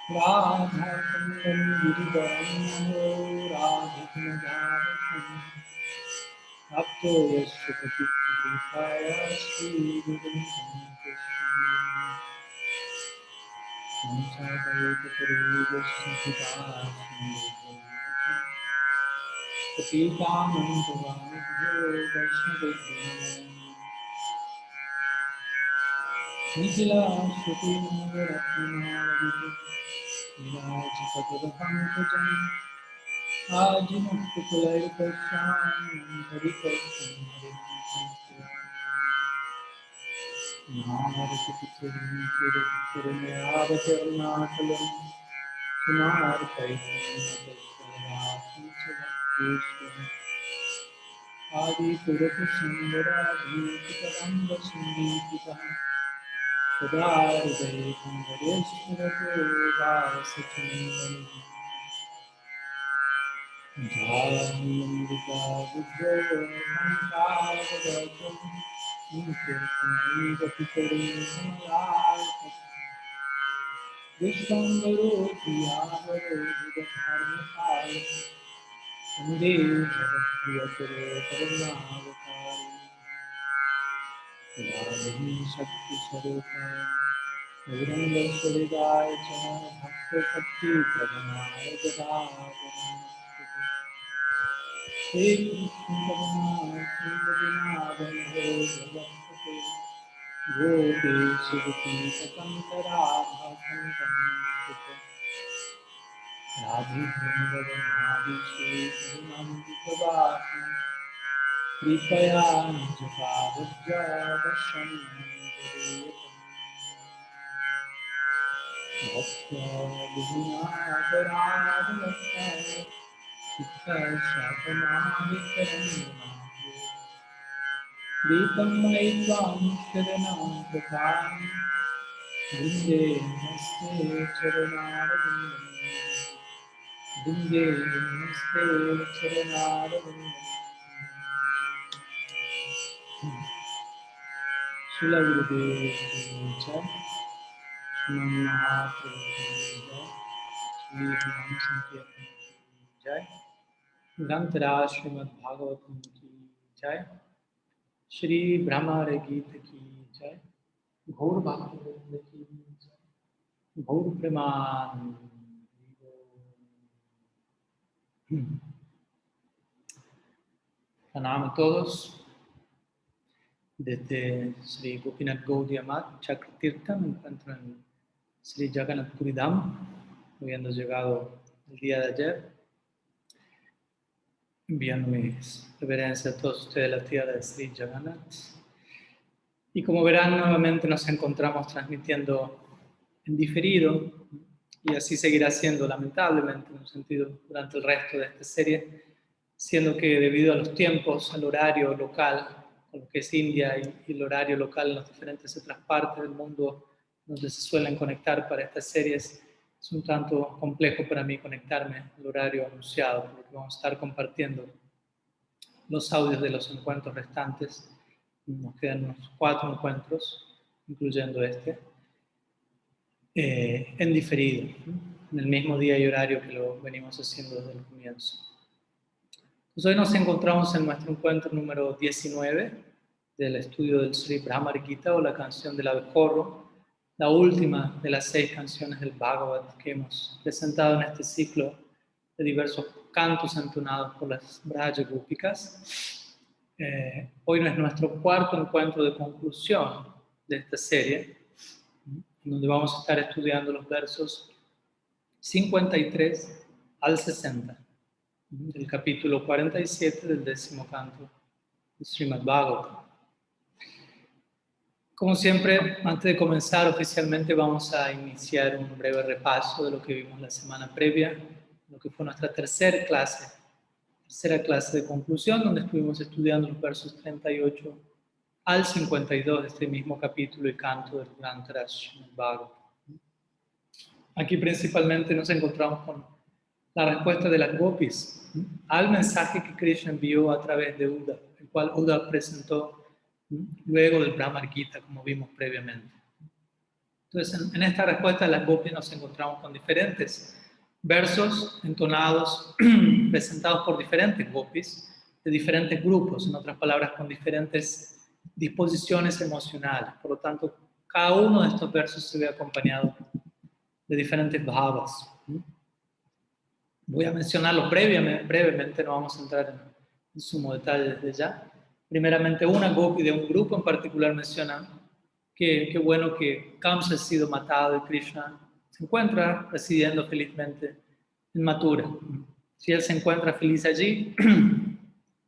Radha-kundam giridharamano radhikundam Apto yashukapitipaya Sri-guruntam Krishna Samsākarita-purvīdasya-hidāsya Patitānam-pavānibhyo Vaishnava-jnana Nidila-shruti-nagaratnāvadita Nirājita-padapankajam Ajinukkulayakashyam Harikashyam Harinam Naharikitikirunnāvataruṇākalam Sunārkaitam Adi-purushandara-bhūtikaram-vasundītikam Sadā-hridayakam-vareshvarato-vāsachandam Jāyamrita-vidyaya-saṅkhāvadatam Nītyatmanīvapitaru-samāyāyakam Vishvambaro-piyāvaro-vidakārmakāya Vande Jagat-priyakaro-karunāvakāya Radhi Shakti-sarupa Gauranga-saridaya ca Bhakta-shakti-pradhanaya Gadāvaram He Krishna-karunā-sindhu-vinādamho Jagat-pate Gopi-sukhi-sakantarābhasamtanistute Radhi-vrindavanādhi-sri-karunāmbikavāsi Kripaya Nijapāvajjāvasam Bhakta-vidhunāparādhanakkaya Chitta-shapanāvikarandhanāya Dīpam-maitvam sharanam prakāram Vinde namaste charanārvindam Vinde namaste charanārvindam Śrīla Gurudeva Jai, Śrīman Mahaprabhu Jai, Śrī Ram Sankirtan Jai, Grantara Śrīmad Bhagavatam Ki Jai, Śrī Brahmara Gita Ki Jai, Ghaur Bhaktivinoda Ki Jai, Ghaur Premanandi. Pranam a todos. Desde Sri Gopinath Gaudiya Math Chakratirtha me encuentro en Sri Jagannath Puri Dham, habiendo llegado el día de ayer, enviando mis reverencias a todos ustedes de la tierra de Sri Jagannath. Y como verán, nuevamente nos encontramos transmitiendo en diferido, y así seguirá siendo lamentablemente en un sentido durante el resto de esta serie, siendo que debido a los tiempos, al horario local, con lo que es India y el horario local en las diferentes otras partes del mundo donde se suelen conectar para estas series, es un tanto complejo para mí conectarme al horario anunciado, porque vamos a estar compartiendo los audios de los encuentros restantes. Nos quedan unos 4 encuentros, incluyendo este, en diferido, en el mismo día y horario que lo venimos haciendo desde el comienzo. Pues hoy nos encontramos en nuestro encuentro número 19 del estudio del Sri Brahmar Gita, o la canción del abejorro, la última de las 6 canciones del Bhagavad que hemos presentado en este ciclo de diversos cantos entonados por las Braja Gópikas. Hoy es nuestro 4º encuentro de conclusión de esta serie, donde vamos a estar estudiando los versos 53 al 60. Del capítulo 47 del 10º canto de Srimad Bhagavatam. Como siempre, antes de comenzar oficialmente vamos a iniciar un breve repaso de lo que vimos la semana previa, lo que fue nuestra tercera clase de conclusión, donde estuvimos estudiando los versos 38 al 52 de este mismo capítulo y canto del Grantara Srimad Bhagavatam. Aquí principalmente nos encontramos con la respuesta de las gopis al mensaje que Krishna envió a través de Uddhava, el cual Uddhava presentó luego del Brahmar Gita, como vimos previamente. Entonces, en esta respuesta de las gopis nos encontramos con diferentes versos entonados, presentados por diferentes gopis, de diferentes grupos, en otras palabras, con diferentes disposiciones emocionales. Por lo tanto, cada uno de estos versos se ve acompañado de diferentes bhavas. Voy a mencionarlos brevemente, no vamos a entrar en sumo detalle desde ya. Primeramente, una gopi de un grupo en particular menciona que qué bueno que Kamsa ha sido matado y Krishna se encuentra residiendo felizmente en Mathura. Si él se encuentra feliz allí,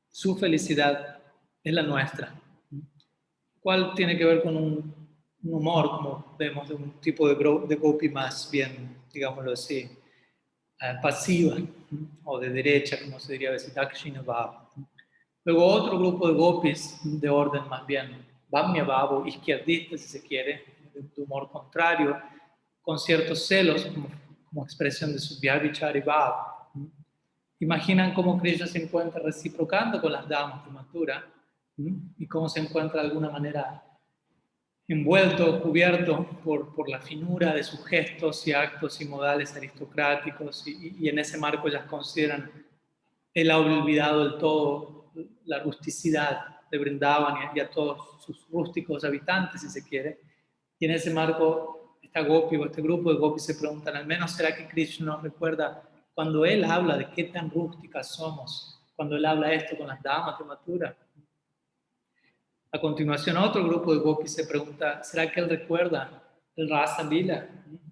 su felicidad es la nuestra. ¿Cuál tiene que ver con un humor, como vemos, de un tipo de gopi más bien, digámoslo así, pasiva, o de derecha, como se diría a veces, Dakshina Bhava. Luego otro grupo de gopis de orden más bien Vamya Bhava, izquierdista si se quiere, de humor contrario, con ciertos celos como expresión de su Vyabhichari Bhava. Imaginan cómo Krishna se encuentra reciprocando con las damas de Mathura y cómo se encuentra de alguna manera envuelto, cubierto por la finura de sus gestos y actos y modales aristocráticos, y en ese marco ellas consideran él ha olvidado del todo la rusticidad de Vrindavan y a todos sus rústicos habitantes, si se quiere. Y en ese marco, esta gopi o este grupo de gopis se preguntan, al menos será que Krishna nos recuerda cuando él habla de qué tan rústicas somos, cuando él habla esto con las damas de Mathura. A continuación, otro grupo de gopis se pregunta, ¿será que él recuerda el Rasa Lila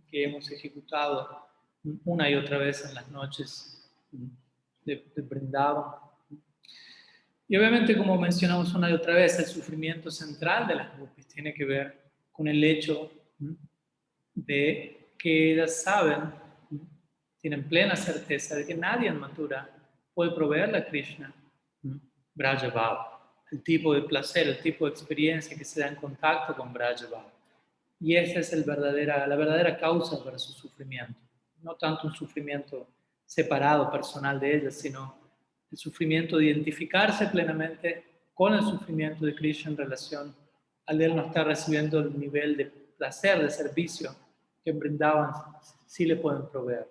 que hemos ejecutado una y otra vez en las noches de Vrindavan? Y obviamente, como mencionamos una y otra vez, el sufrimiento central de las gopis tiene que ver con el hecho de que ellas saben, tienen plena certeza de que nadie en Mathura puede proveerle a Krishna Braja Bhava, el tipo de placer, el tipo de experiencia que se da en contacto con Braja Bhava. Y esa es la verdadera causa para su sufrimiento. No tanto un sufrimiento separado, personal de ellas, sino el sufrimiento de identificarse plenamente con el sufrimiento de Krishna en relación al él no estar recibiendo el nivel de placer, de servicio que brindaban, sí le pueden proveer.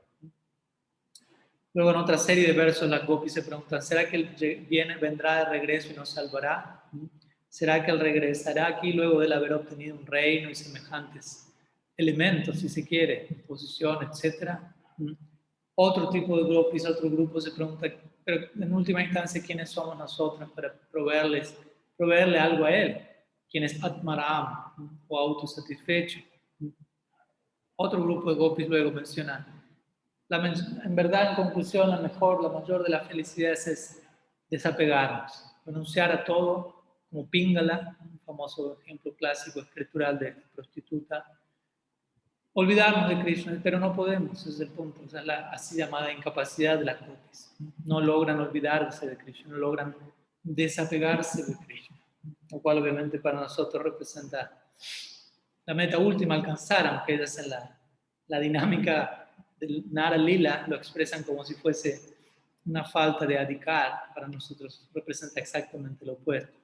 Luego en otra serie de versos las gopis se preguntan, ¿será que él vendrá de regreso y nos salvará? ¿Será que él regresará aquí luego de él haber obtenido un reino y semejantes elementos, si se quiere, posición, etcétera? Otro tipo de gopis, otro grupo se pregunta, pero en última instancia, ¿quiénes somos nosotros para proveerle algo a él? ¿Quién es Atmaram o autosatisfecho? Otro grupo de gopis luego menciona, en verdad, en conclusión, la mayor de las felicidades es desapegarnos, renunciar a todo, como Píngala, un famoso ejemplo clásico escritural de prostituta, olvidarnos de Krishna, pero no podemos, ese es el punto, o sea, la así llamada incapacidad de las gopis. No logran olvidarse de Krishna, no logran desapegarse de Krishna, lo cual obviamente para nosotros representa la meta última a alcanzar, aunque ellas en la dinámica del Nara Lila lo expresan como si fuese una falta de adhikar, para nosotros representa exactamente lo opuesto.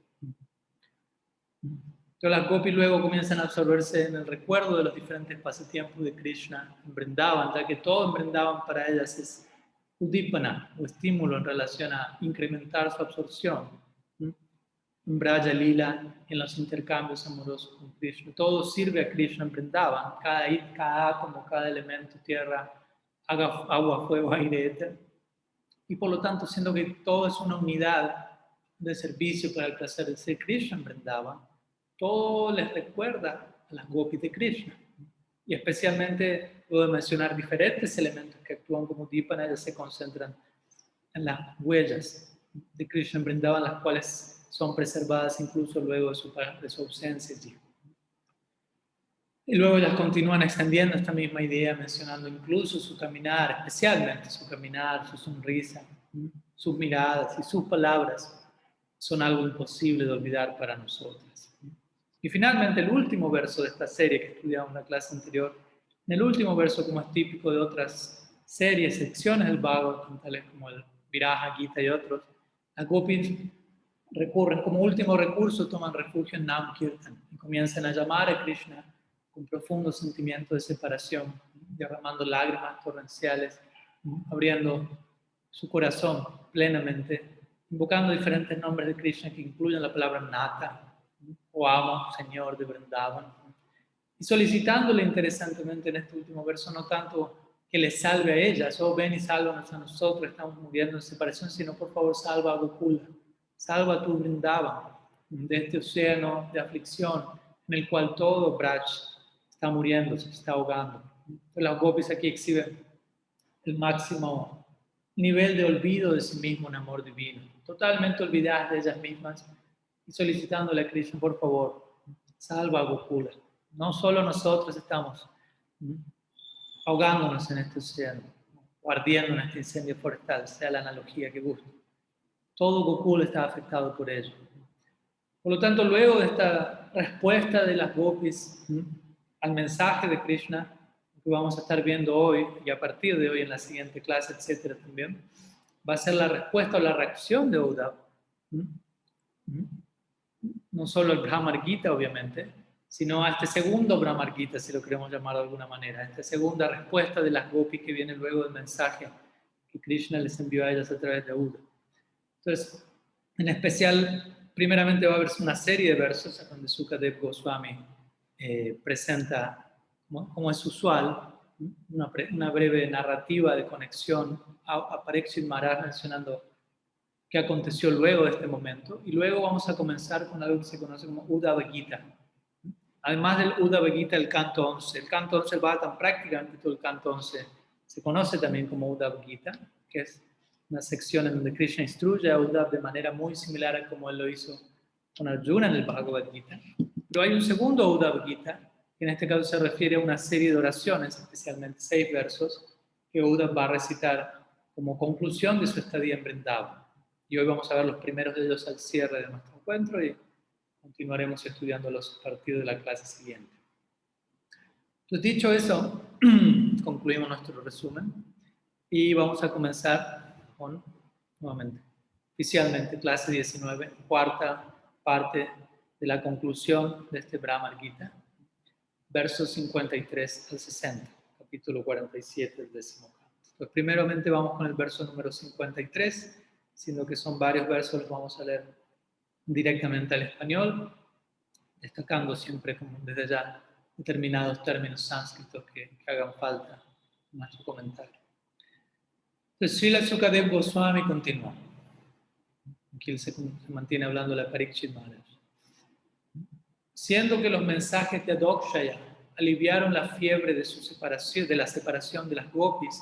Entonces las gopis luego comienzan a absorberse en el recuerdo de los diferentes pasatiempos de Krishna en Vrindavan, ya que todo en Vrindavan para ellas es udipana, o estímulo en relación a incrementar su absorción. En Braja Lila, en los intercambios amorosos con Krishna. Todo sirve a Krishna en Vrindavan, cada átomo, cada elemento, tierra, agua, fuego, aire, éter. Y por lo tanto, siendo que todo es una unidad de servicio para el placer de ser Krishna en Vrindavan, todo les recuerda a las gopis de Krishna. Y especialmente, puedo mencionar diferentes elementos que actúan como Dipana, ellos se concentran en las huellas de Krishna en Vrindavan, las cuales son preservadas incluso luego de su ausencia allí. Y luego ellas continúan extendiendo esta misma idea, mencionando incluso su caminar, especialmente su caminar, su sonrisa, sus miradas y sus palabras son algo imposible de olvidar para nosotras. Y finalmente el último verso de esta serie que estudiamos en la clase anterior, en el último verso, como es típico de otras series, secciones del Bhagavatam, tales como el Viraja Gita y otros, las gopis recurren como último recurso, toman refugio en Nam Kirtan y comienzan a llamar a Krishna con profundo sentimiento de separación, derramando lágrimas torrenciales, abriendo su corazón plenamente, invocando diferentes nombres de Krishna que incluyen la palabra Nata, o amo, Señor de Vrindavan, y solicitándole interesantemente en este último verso no tanto que le salve a ellas, oh ven y sálvanos a nosotros, estamos muriendo en separación, sino por favor salva a Gokula, salva a tu Vrindavan de este océano de aflicción en el cual todo Braj está muriendo, se está ahogando. Las gopis aquí exhiben el máximo nivel de olvido de sí mismo en amor divino, totalmente olvidadas de ellas mismas y solicitándole a Krishna, por favor, salva a Gokula. No solo nosotros estamos ahogándonos en este océano, o ardiendo en este incendio forestal, sea la analogía que guste. Todo Gokula está afectado por ello. Por lo tanto, luego de esta respuesta de las gopis al mensaje de Krishna, que vamos a estar viendo hoy y a partir de hoy en la siguiente clase, etcétera, también, va a ser la respuesta o la reacción de Uddhava. No solo el Brahmar Gita, obviamente, sino a este segundo Brahmar Gita, si lo queremos llamar de alguna manera, esta segunda respuesta de las gopis que viene luego del mensaje que Krishna les envió a ellas a través de Uddhava. Entonces, en especial, primeramente va a haber una serie de versos donde Sukadev Goswami presenta, como es usual, una breve narrativa de conexión a Parikshit Maharaj mencionando qué aconteció luego de este momento. Y luego vamos a comenzar con algo que se conoce como Uddhava Gita. Además del Uddhava Gita, el canto 11. El canto 11 va tan prácticamente todo el canto 11. Se conoce también como Uddhava Gita, que es una sección en donde Krishna instruye a Uddhava de manera muy similar a como él lo hizo con Arjuna en el Bhagavad Gita. Pero hay un segundo Uddhava Gita, que en este caso se refiere a una serie de oraciones, especialmente 6 versos, que Uddhava va a recitar como conclusión de su estadía en Vrindavan. Y hoy vamos a ver los primeros de ellos al cierre de nuestro encuentro y continuaremos estudiándolos a partir de la clase siguiente. Entonces, dicho eso, concluimos nuestro resumen y vamos a comenzar con, nuevamente, oficialmente, clase 19, cuarta parte de la conclusión de este Brahmar Gita, versos 53 al 60, capítulo 47 del 10º canto. Pues primeramente vamos con el verso número 53, siendo que son varios versos, los vamos a leer directamente al español, destacando siempre como desde ya determinados términos sánscritos que hagan falta en nuestro comentario. Entonces, Srila Sukadev Goswami continúa. Aquí él se mantiene hablando de la Parikshit Maharaj. Siendo que los mensajes de Adokshaya aliviaron la fiebre de su separación, de la separación de las gopis,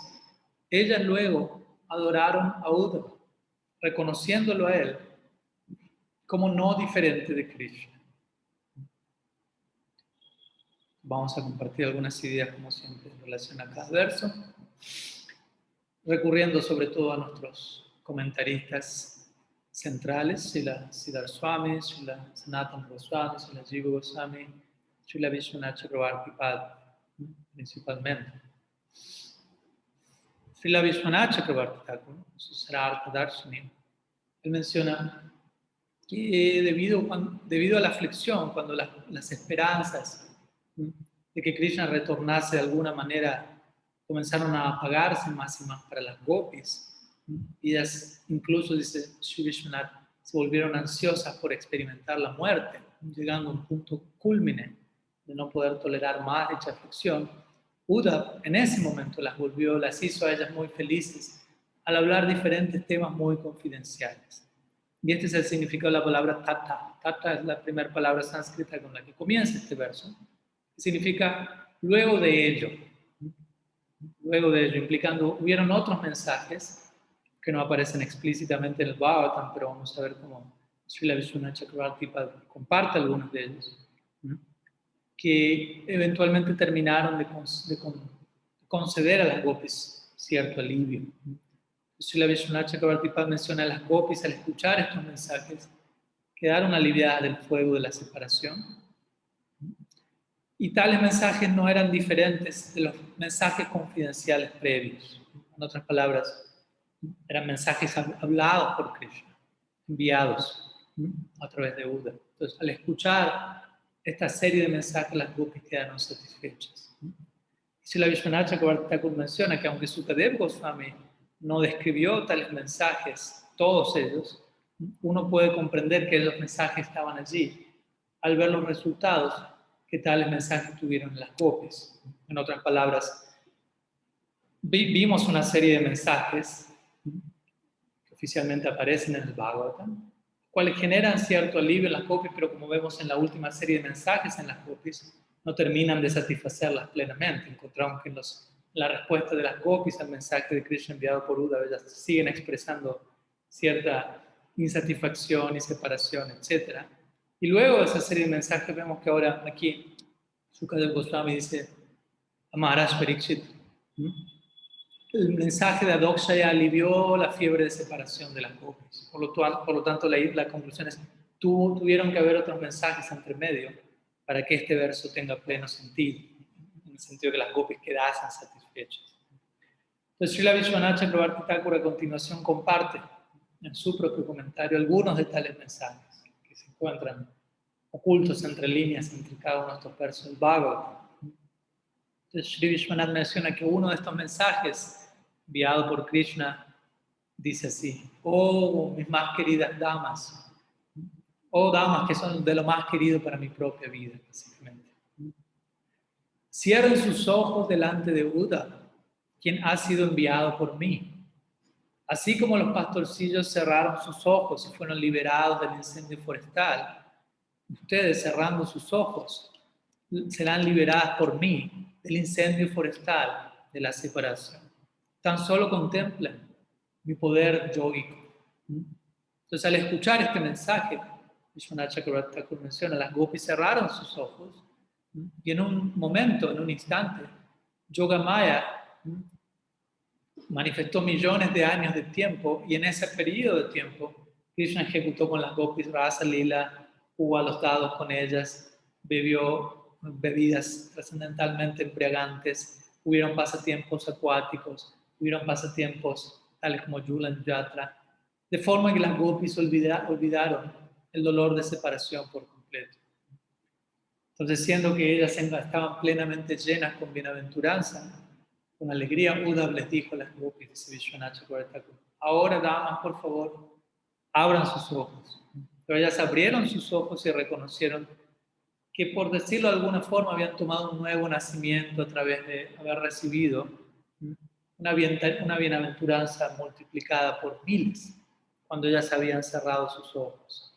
ellas luego adoraron a Uddhava, reconociéndolo a él como no diferente de Krishna. Vamos a compartir algunas ideas, como siempre, en relación a cada verso, recurriendo sobre todo a nuestros comentaristas centrales, Srila Siddhar Swami, Srila Sanatana Goswami, Srila Jiva Goswami, Srila Vishwanath Chakravarti Pad, principalmente. Srila Vishwanath Chakravarti Thakur, su Sarartha Darshini, él menciona que debido a la aflicción, cuando las esperanzas de que Krishna retornase de alguna manera comenzaron a apagarse más y más para las gopis, y ellas, incluso dice Sri Vishwanath, se volvieron ansiosas por experimentar la muerte, llegando a un punto culmine de no poder tolerar más dicha aflicción. Uddhava en ese momento las hizo a ellas muy felices al hablar diferentes temas muy confidenciales. Y este es el significado de la palabra tata. Tata es la primera palabra sánscrita con la que comienza este verso, que significa luego de ello. Luego de ello, implicando, hubieron otros mensajes que no aparecen explícitamente en el Bhagavatam, pero vamos a ver cómo Srila Vishwanath Chakravarti comparte algunos de ellos, que eventualmente terminaron de conceder a las gopis cierto alivio. Srila Vishwanath Chakravarti menciona a las gopis al escuchar estos mensajes quedaron aliviadas del fuego de la separación. Y tales mensajes no eran diferentes de los mensajes confidenciales previos. En otras palabras, eran mensajes hablados por Krishna, enviados a través de Uddhava. Entonces, al escuchar esta serie de mensajes, las gopis quedaron satisfechas. Srila Vishwanath Chakravarti Thakur menciona que aunque Sukadeva Goswami no describió tales mensajes, todos ellos, uno puede comprender que esos mensajes estaban allí al ver los resultados que tales mensajes tuvieron en las gopis. En otras palabras, vimos una serie de mensajes que oficialmente aparecen en el Bhagavatam, cuales generan cierto alivio en las gopis, pero como vemos en la última serie de mensajes en las gopis, no terminan de satisfacerlas plenamente. Encontramos que en la respuesta de las gopis al mensaje de Krishna enviado por Uddhava, ellas siguen expresando cierta insatisfacción y separación, etc. Y luego de esa serie de mensajes vemos que ahora aquí Sukadeva Goswami dice a Maharaj Parikshit, el mensaje de Adokshaya alivió la fiebre de separación de las gopis. Por lo tanto, la conclusión es tuvieron que haber otros mensajes entre medio para que este verso tenga pleno sentido, en el sentido de que las gopis quedasen satisfechas. Entonces, Srila Vishwanath Chakravarti Thakur a continuación comparte en su propio comentario algunos de tales mensajes que se encuentran ocultos entre líneas entre cada uno de estos versos del Bhagavatam. Entonces, Sri Vishwanath menciona que uno de estos mensajes enviado por Krishna dice así: oh, mis más queridas damas, oh damas que son de lo más querido para mi propia vida, básicamente. Cierren sus ojos delante de Uddhava, quien ha sido enviado por mí. Así como los pastorcillos cerraron sus ojos y fueron liberados del incendio forestal, ustedes cerrando sus ojos serán liberadas por mí del incendio forestal de la separación. Tan solo contemplen mi poder yógico. Entonces, al escuchar este mensaje, Vishwanath Chakravarti Thakur menciona, las gopis cerraron sus ojos y en un momento, en un instante, Yogamaya manifestó millones de años de tiempo y en ese periodo de tiempo Krishna ejecutó con las gopis Rasa Lila, jugó a los dados con ellas, bebió bebidas trascendentalmente embriagantes, hubieron pasatiempos acuáticos, hubieron pasatiempos tales como Julan Yatra, de forma que las gopis olvidaron el dolor de separación por completo. Entonces, siendo que ellas estaban plenamente llenas con bienaventuranza, con alegría, Uddhava les dijo a las gopis, dice Vishwanath Chakravarti Thakur, ahora damas, por favor, abran sus ojos. Pero ellas abrieron sus ojos y reconocieron que, por decirlo de alguna forma, habían tomado un nuevo nacimiento a través de haber recibido una bienaventuranza multiplicada por miles, cuando ellas habían cerrado sus ojos.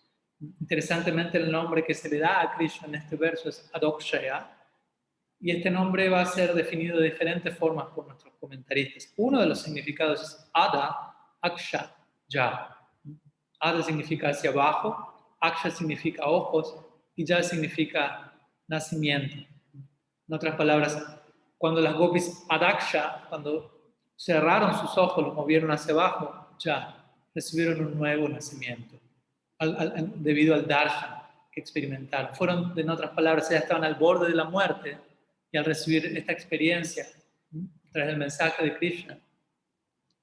Interesantemente, el nombre que se le da a Krishna en este verso es Adokshaya, y este nombre va a ser definido de diferentes formas por nuestros comentaristas. Uno de los significados es Ada, Aksha, Ya. Ada significa hacia abajo, Aksha significa ojos, y Ya significa nacimiento. En otras palabras, cuando las gopis Adaksha, cuando cerraron sus ojos, los movieron hacia abajo, ya recibieron un nuevo nacimiento, debido al darshan que experimentaron. Fueron, en otras palabras, ya estaban al borde de la muerte, y al recibir esta experiencia, a través del mensaje de Krishna,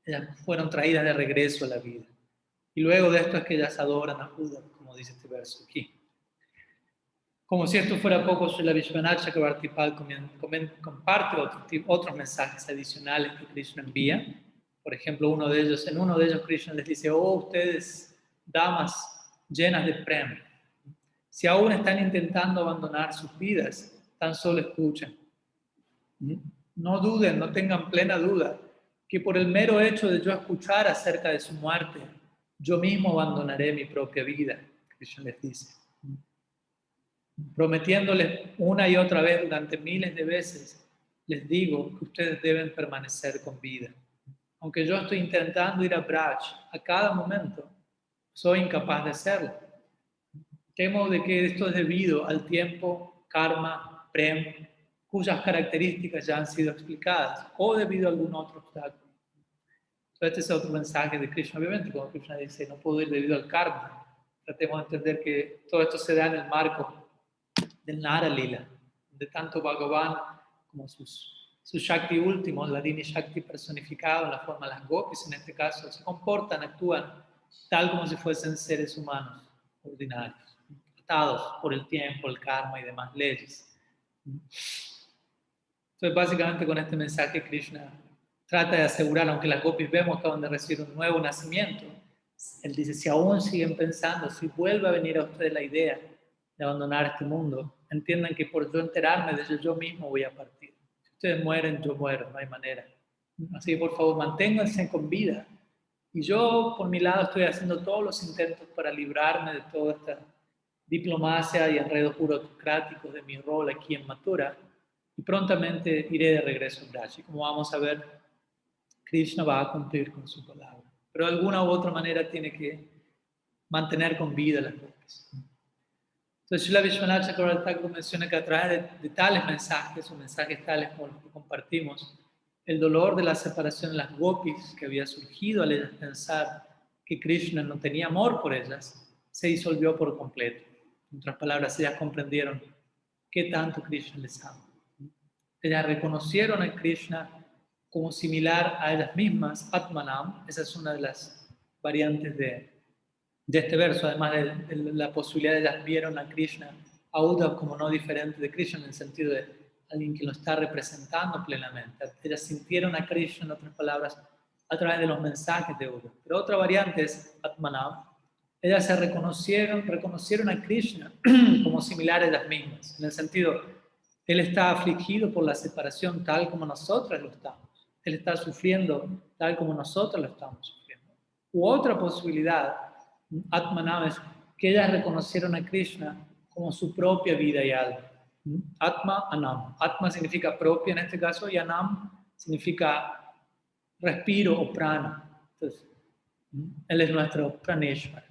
ellas fueron traídas de regreso a la vida. Y luego de esto es que ellas adoran a Uddhava, como dice este verso aquí. Como si esto fuera poco, Srila Vishwanath Chakravarti comparte otros mensajes adicionales que Krishna envía. Por ejemplo, en uno de ellos Krishna les dice: oh, ustedes, damas llenas de prema, si aún están intentando abandonar sus vidas, tan solo escuchen. No duden, no tengan plena duda, que por el mero hecho de yo escuchar acerca de su muerte, yo mismo abandonaré mi propia vida, Krishna les dice. Prometiéndoles una y otra vez durante miles de veces, les digo que ustedes deben permanecer con vida. Aunque yo estoy intentando ir a Braj a cada momento, soy incapaz de hacerlo. Temo de que esto es debido al tiempo, karma Prem, cuyas características ya han sido explicadas, o debido a algún otro obstáculo. Entonces, este es otro mensaje de Krishna, obviamente, cuando Krishna dice, no puedo ir debido al karma. Tratemos de entender que todo esto se da en el marco del Nara Lila, de tanto Bhagavan como sus Shakti últimos, la Dini Shakti personificado en la forma de las gopis, en este caso, se comportan, actúan tal como si fuesen seres humanos ordinarios, atados por el tiempo, el karma y demás leyes. Entonces, básicamente con este mensaje Krishna trata de asegurar, aunque las gopis vemos que acaban de recibir un nuevo nacimiento, él dice, si aún siguen pensando, si vuelve a venir a ustedes la idea de abandonar este mundo, entiendan que por yo enterarme de ello, yo mismo voy a partir. Si ustedes mueren, yo muero, no hay manera. Así que por favor, manténganse con vida. Y yo, por mi lado, estoy haciendo todos los intentos para librarme de toda esta diplomacia y enredos burocráticos de mi rol aquí en Mathura, y prontamente iré de regreso a Braj. Y como vamos a ver, Krishna va a cumplir con su palabra. Pero de alguna u otra manera tiene que mantener con vida las gopis. Entonces, Srila Vishwanath Chakravarti Thakur menciona que a través de tales mensajes, o mensajes tales como los que compartimos, el dolor de la separación de las gopis que había surgido al ellas pensar que Krishna no tenía amor por ellas, se disolvió por completo. En otras palabras, ellas comprendieron qué tanto Krishna les ama. Ellas reconocieron a Krishna como similar a ellas mismas, Atmanam. Esa es una de las variantes de este verso, además de la posibilidad de ellas vieron a Krishna, a Uddhava como no diferente de Krishna en el sentido de alguien que lo está representando plenamente. Ellas sintieron a Krishna, en otras palabras, a través de los mensajes de Uddhava. Pero otra variante es Atmanam. Ellas se reconocieron a Krishna como similar a ellas mismas, en el sentido, él está afligido por la separación tal como nosotras lo estamos. Él está sufriendo tal como nosotros lo estamos sufriendo. U otra posibilidad, Atmanam, es que ellas reconocieron a Krishna como su propia vida y alma. Atma, Anam. Atma significa propia en este caso y Anam significa respiro o prana. Entonces, él es nuestro Praneshwar,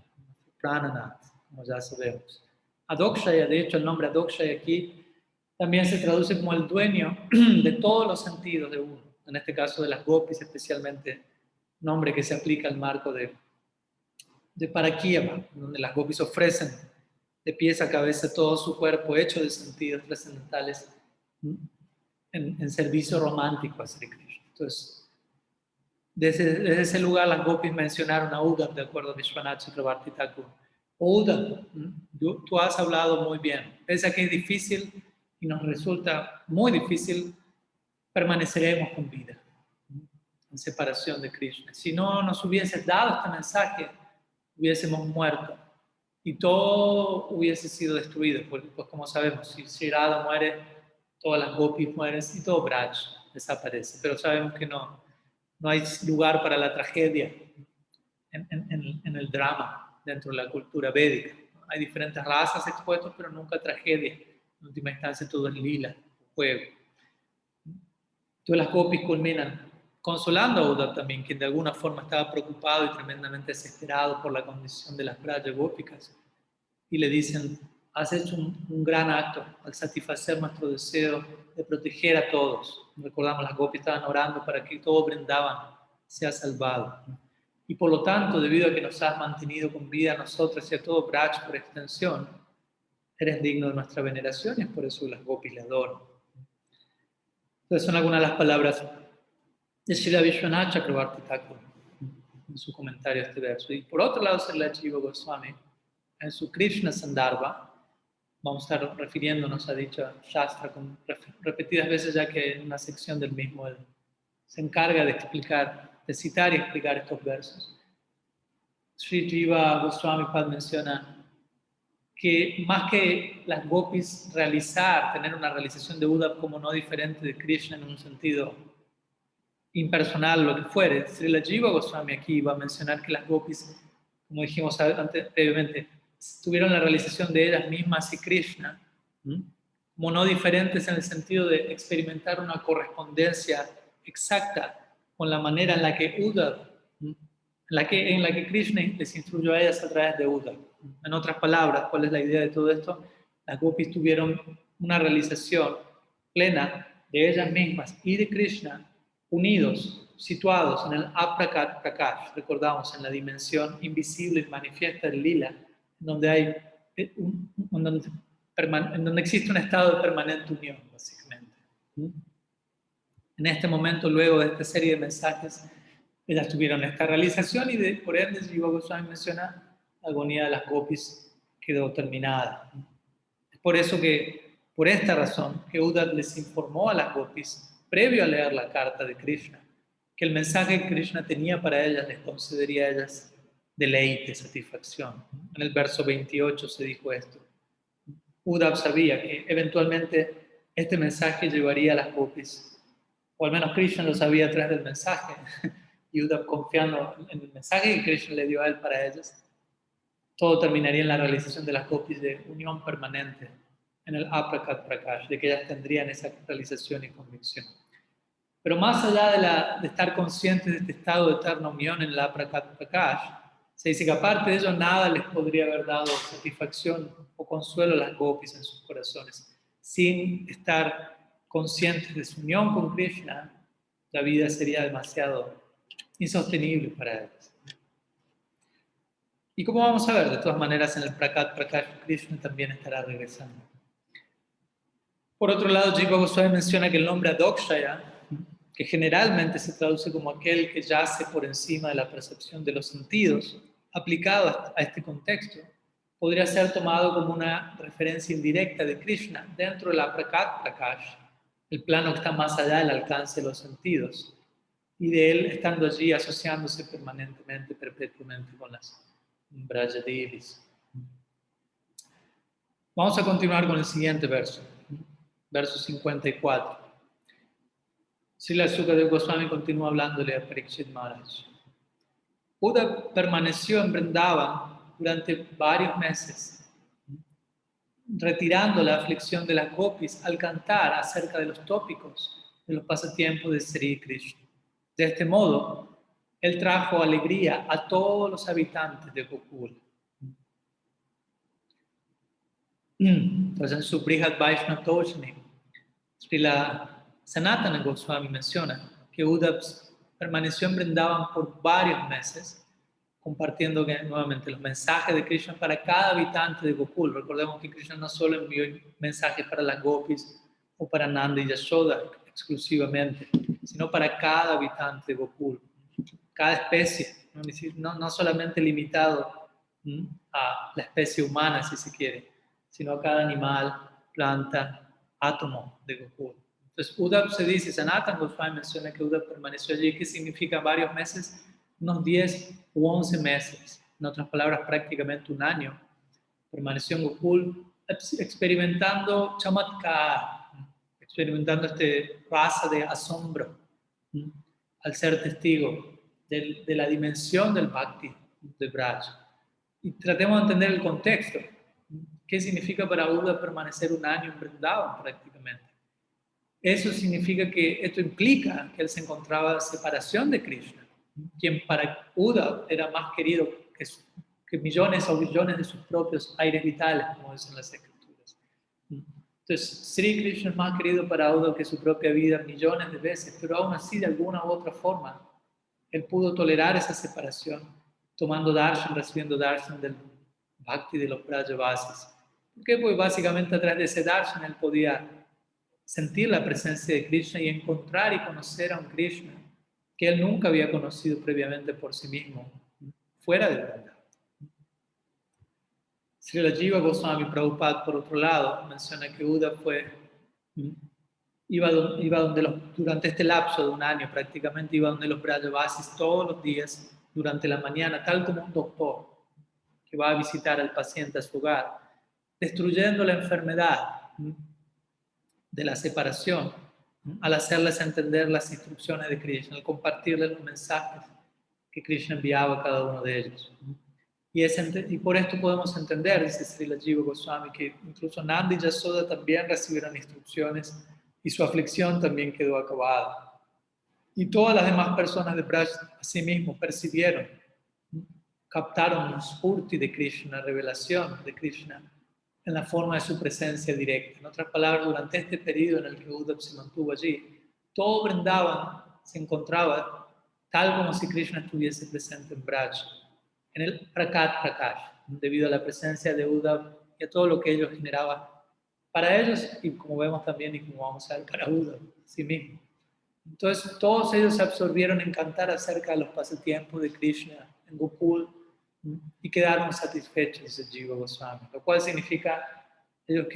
Prananath, como ya sabemos. Adokshaya, de hecho el nombre Adokshaya aquí también se traduce como el dueño de todos los sentidos de uno. En este caso de las gopis, especialmente nombre que se aplica al marco de Parakyava, donde las gopis ofrecen de pies a cabeza todo su cuerpo hecho de sentidos trascendentales en servicio romántico a Sri Krishna. Entonces, desde ese lugar las gopis mencionaron a Uddhava, de acuerdo a Vishwanath Chakravarti Thakur. Uddhava, tú has hablado muy bien. Pese a que es difícil y nos resulta muy difícil, permaneceremos con vida en separación de Krishna. Si no nos hubieses dado este mensaje, hubiésemos muerto y todo hubiese sido destruido, porque pues como sabemos, si Sri Radha muere, todas las gopis mueren y todo Braj desaparece. Pero sabemos que no hay lugar para la tragedia en el drama dentro de la cultura védica. Hay diferentes razas expuestas, pero nunca tragedia. En última instancia todo es lila, juego. Entonces las gopis culminan consolando a Uddhava también, quien de alguna forma estaba preocupado y tremendamente desesperado por la condición de las Braja gópicas. Y le dicen, has hecho un gran acto al satisfacer nuestro deseo de proteger a todos. Recordamos, las gopis estaban orando para que todo Vrindavan sea salvado. Y por lo tanto, debido a que nos has mantenido con vida a nosotros y a todo Braj por extensión, eres digno de nuestra veneración y es por eso que las gopis le adoran. Entonces son algunas de las palabras de Srila Vishwanath Chakravarti Thakur en su comentario a este verso. Y por otro lado, Srila Jiva Goswami, en su Krishna Sandarbha, vamos a estar refiriéndonos a dicha Shastra con repetidas veces, ya que en una sección del mismo él se encarga de explicar, de citar y explicar estos versos. Sri Jiva Goswami Pad menciona que más que las gopis tener una realización de Uddhava como no diferente de Krishna en un sentido impersonal, lo que fuere, Srila Jiva Goswami aquí va a mencionar que las gopis, como dijimos antes, previamente, tuvieron la realización de ellas mismas y Krishna, como no diferentes en el sentido de experimentar una correspondencia exacta con la manera en la que Uddhava, en la que Krishna les instruyó a ellas a través de Uddhava. En otras palabras, ¿cuál es la idea de todo esto? Las gopis tuvieron una realización plena de ellas mismas y de Krishna, unidos, situados en el aprakat prakash, recordamos, en la dimensión invisible y manifiesta del lila, donde hay en donde existe un estado de permanente unión, básicamente. En este momento, luego de esta serie de mensajes, ellas tuvieron esta realización y por ende, Jiva Goswami menciona, la agonía de las gopis quedó terminada. Es por eso que, por esta razón, que Uddhava les informó a las gopis, previo a leer la carta de Krishna, que el mensaje que Krishna tenía para ellas les concedería a ellas deleite, satisfacción. En el verso 28 se dijo esto. Uddhava sabía que eventualmente este mensaje llevaría a las gopis, o al menos Krishna lo sabía a través del mensaje, y Uddhava confiando en el mensaje que Krishna le dio a él para ellas, todo terminaría en la realización de las gopis de unión permanente en el aprakat prakash, de que ellas tendrían esa realización y convicción. Pero más allá de estar conscientes de este estado de eterna unión en el aprakat prakash, se dice que aparte de ello nada les podría haber dado satisfacción o consuelo a las gopis en sus corazones. Sin estar conscientes de su unión con Krishna, la vida sería demasiado insostenible para ellas. Y como vamos a ver, de todas maneras, en el Prakat Prakash, Krishna también estará regresando. Por otro lado, Jiva Goswami menciona que el nombre Adokshaya, que generalmente se traduce como aquel que yace por encima de la percepción de los sentidos, aplicado a este contexto, podría ser tomado como una referencia indirecta de Krishna dentro de la Prakat Prakash, el plano que está más allá del alcance de los sentidos, y de él estando allí asociándose permanentemente, perpetuamente con las Brajadevis. Vamos a continuar con el siguiente verso, verso 54. Srila Sukadeva Goswami continúa hablándole a Parikshit Maharaj. Uddhava permaneció en Vrindavan durante varios meses, retirando la aflicción de las gopis al cantar acerca de los tópicos de los pasatiempos de Sri Krishna. De este modo, él trajo alegría a todos los habitantes de Gokula. Entonces en su Brihad Vaishnava Toshni, Srila Sanatana Goswami menciona que Uddhava permaneció en Vrindavan por varios meses, compartiendo nuevamente los mensajes de Krishna para cada habitante de Gokul. Recordemos que Krishna no solo envió mensajes para las gopis o para Nanda y Yashoda exclusivamente, sino para cada habitante de Gokul, cada especie, no solamente limitado a la especie humana, si se quiere, sino a cada animal, planta, átomo de Gokul. Entonces, Uddhava se dice, Sanatana Goswami menciona que Uddhava permaneció allí, que significa varios meses, unos 10 u 11 meses, en otras palabras, prácticamente un año. Permaneció en Gokul experimentando chamatkar, experimentando este rasa de asombro, al ser testigo de la dimensión del bhakti de Braj. Y tratemos de entender el contexto. ¿Qué significa para Uddhava permanecer un año en Vrindavan prácticamente? Eso significa que esto implica que él se encontraba en separación de Krishna, quien para Uddhava era más querido que millones o billones de sus propios aires vitales, como dicen las escrituras. Entonces, Sri Krishna es más querido para Uddhava que su propia vida millones de veces, pero aún así, de alguna u otra forma, él pudo tolerar esa separación, tomando darshan, recibiendo darshan del bhakti de los Brajavasis. ¿Por qué? Pues básicamente a través de ese darshan él podía sentir la presencia de Krishna y encontrar y conocer a un Krishna que él nunca había conocido previamente por sí mismo, fuera de Vrindavan. Srila Jiva Goswami Prabhupada, por otro lado, menciona que Uddhava iba durante este lapso de un año prácticamente, iba donde los Brajavasis todos los días durante la mañana, tal como un doctor que va a visitar al paciente a su hogar, destruyendo la enfermedad de la separación, al hacerles entender las instrucciones de Krishna, al compartirles los mensajes que Krishna enviaba a cada uno de ellos. Y por esto podemos entender, dice Srila Jiva Goswami, que incluso Nanda y Yashoda también recibieron instrucciones y su aflicción también quedó acabada. Y todas las demás personas de Braj asimismo percibieron, captaron un spurti de Krishna, revelación de Krishna, en la forma de su presencia directa. En otras palabras, durante este periodo en el que Uddhava se mantuvo allí, todo Vrindavan se encontraba tal como si Krishna estuviese presente en Braj, en el Prakat Prakash, debido a la presencia de Uddhava y a todo lo que ellos generaban para ellos y como vemos también y como vamos a ver para Uddhava, sí mismo. Entonces todos ellos se absorbieron en cantar acerca de los pasatiempos de Krishna en Gokul y quedaron satisfechos, dice Jiva Goswami, lo cual significa ellos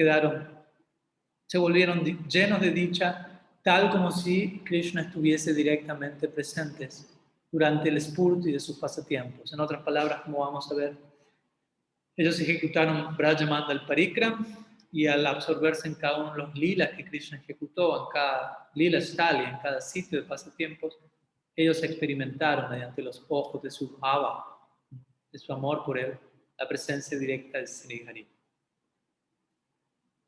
se volvieron llenos de dicha, tal como si Krishna estuviese directamente presentes durante el spurti de sus pasatiempos. En otras palabras, como vamos a ver, ellos ejecutaron Brajamandal Parikram y al absorberse en cada uno de los lilas que Krishna ejecutó, en cada lila stali, en cada sitio de pasatiempos, ellos experimentaron mediante los ojos de su bhava, de su amor por él, la presencia directa de Sri Hari.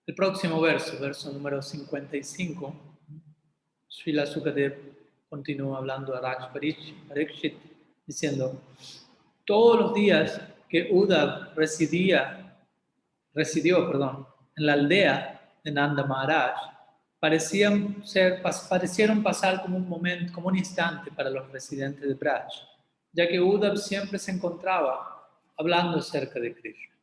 El próximo verso número 55, Srila Sukadev continúa hablando a Raj Parikshit, diciendo, todos los días que Uddhava residió en la aldea de Nanda Maharaj, parecieron pasar como un momento, como un instante para los residentes de Braj, ya que Uddhava siempre se encontraba hablando acerca de Krishna.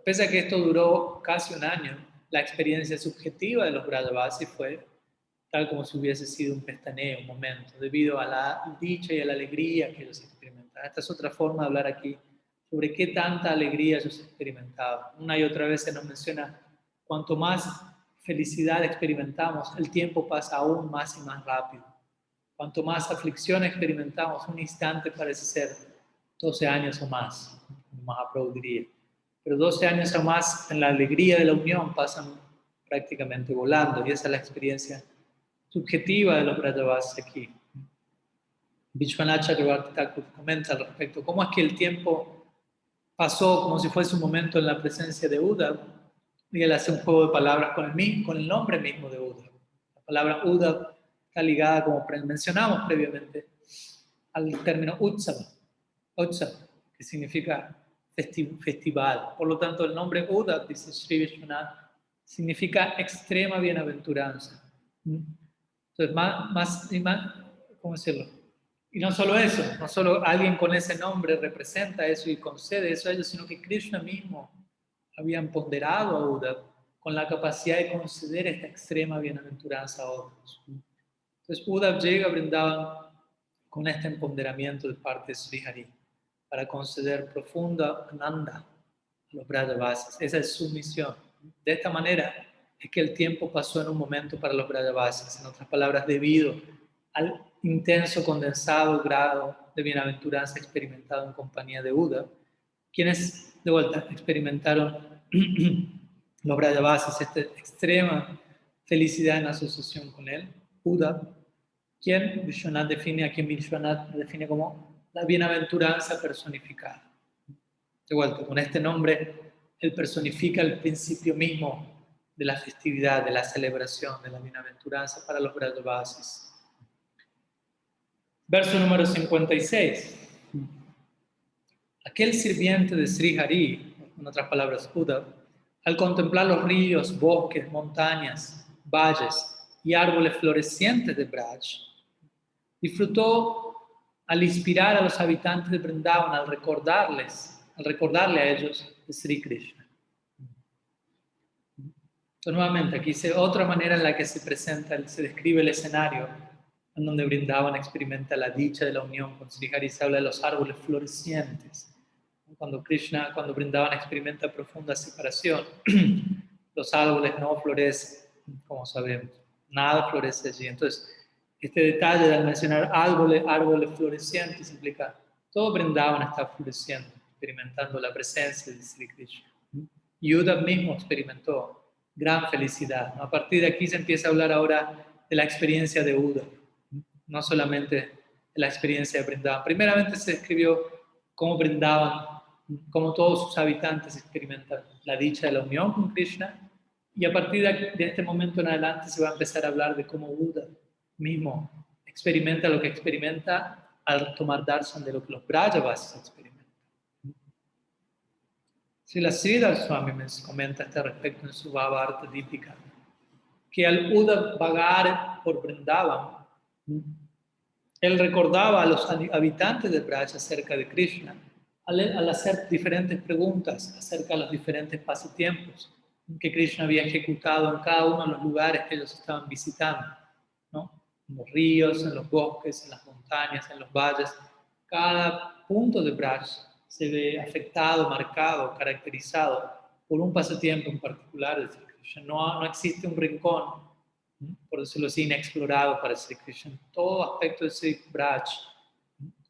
Pese a que esto duró casi un año, la experiencia subjetiva de los Brajavasis fue tal como si hubiese sido un pestaneo, un momento, debido a la dicha y a la alegría que ellos experimentaban. Esta es otra forma de hablar aquí sobre qué tanta alegría ellos experimentaban. Una y otra vez se nos menciona, cuanto más felicidad experimentamos, el tiempo pasa aún más y más rápido. Cuanto más aflicción experimentamos, un instante parece ser 12 años o más, como Mahaprabhu diría. Pero 12 años o más en la alegría de la unión pasan prácticamente volando, y esa es la experiencia subjetiva de los Brajavasis aquí. Vishwanath Chakravarti Thakur comenta al respecto, cómo es que el tiempo pasó como si fuese un momento en la presencia de Uddhava, y él hace un juego de palabras con el nombre mismo de Uddhava. La palabra Uddhava está ligada, como mencionamos previamente, al término Utsava, que significa festival. Por lo tanto, el nombre Uddhava, dice Sri Vishwanath, significa extrema bienaventuranza. Entonces, más, ¿cómo decirlo? Y no solo eso, no solo alguien con ese nombre representa eso y concede eso a ellos, sino que Krishna mismo había empoderado a Uddhava con la capacidad de conceder esta extrema bienaventuranza a otros. Entonces, Uddhava llega a Vrindavan con este empoderamiento de parte de Sri Hari para conceder profunda ananda a los Brajavasis. Esa es su misión. De esta manera es que el tiempo pasó en un momento para los Brajavasis. En otras palabras, debido al intenso condensado grado de bienaventuranza experimentado en compañía de Uddhava, quienes de vuelta experimentaron los Brajavasis esta extrema felicidad en asociación con él, Uddhava, quien Vishwanath define como la bienaventuranza personificada. De vuelta, con este nombre, él personifica el principio mismo de la festividad, de la celebración, de la bienaventuranza para los Brajavasis. Verso número 56. Aquel sirviente de Sri Hari, en otras palabras, Uddhava, al contemplar los ríos, bosques, montañas, valles y árboles florecientes de Braj, disfrutó al inspirar a los habitantes de Vrindavan, al recordarle a ellos de Sri Krishna. Entonces, nuevamente, aquí dice otra manera en la que se describe el escenario en donde Vrindavan experimenta la dicha de la unión con Sri Hari. Se habla de los árboles florecientes. Cuando Vrindavan experimenta profunda separación, los árboles no florecen, como sabemos. Nada florece allí. Entonces, este detalle de al mencionar árboles florecientes implica todo Vrindavan está floreciendo, experimentando la presencia de Sri Krishna. Y Uddhava mismo experimentó gran felicidad. A partir de aquí se empieza a hablar ahora de la experiencia de Uddhava, no solamente de la experiencia de Vrindavan. Primeramente se describió cómo Vrindavan, cómo todos sus habitantes experimentan la dicha de la unión con Krishna, y a partir de este momento en adelante se va a empezar a hablar de cómo Uddhava mismo experimenta lo que experimenta al tomar darshan de lo que los Brajavasis experimentan. Srila Sridhar Swami me comenta a este respecto en su Bhavavarta Deepika, que al Uddhav vagar por Vrindavan, él recordaba a los habitantes de Braj acerca de Krishna, al hacer diferentes preguntas acerca de los diferentes pasatiempos que Krishna había ejecutado en cada uno de los lugares que ellos estaban visitando, ¿no? En los ríos, en los bosques, en las montañas, en los valles. Cada punto de Braj se ve afectado, marcado, caracterizado por un pasatiempo en particular de Sri Krishna. No existe un rincón, por decirlo así, inexplorado para Sri Krishna. Todo aspecto de Sri Braj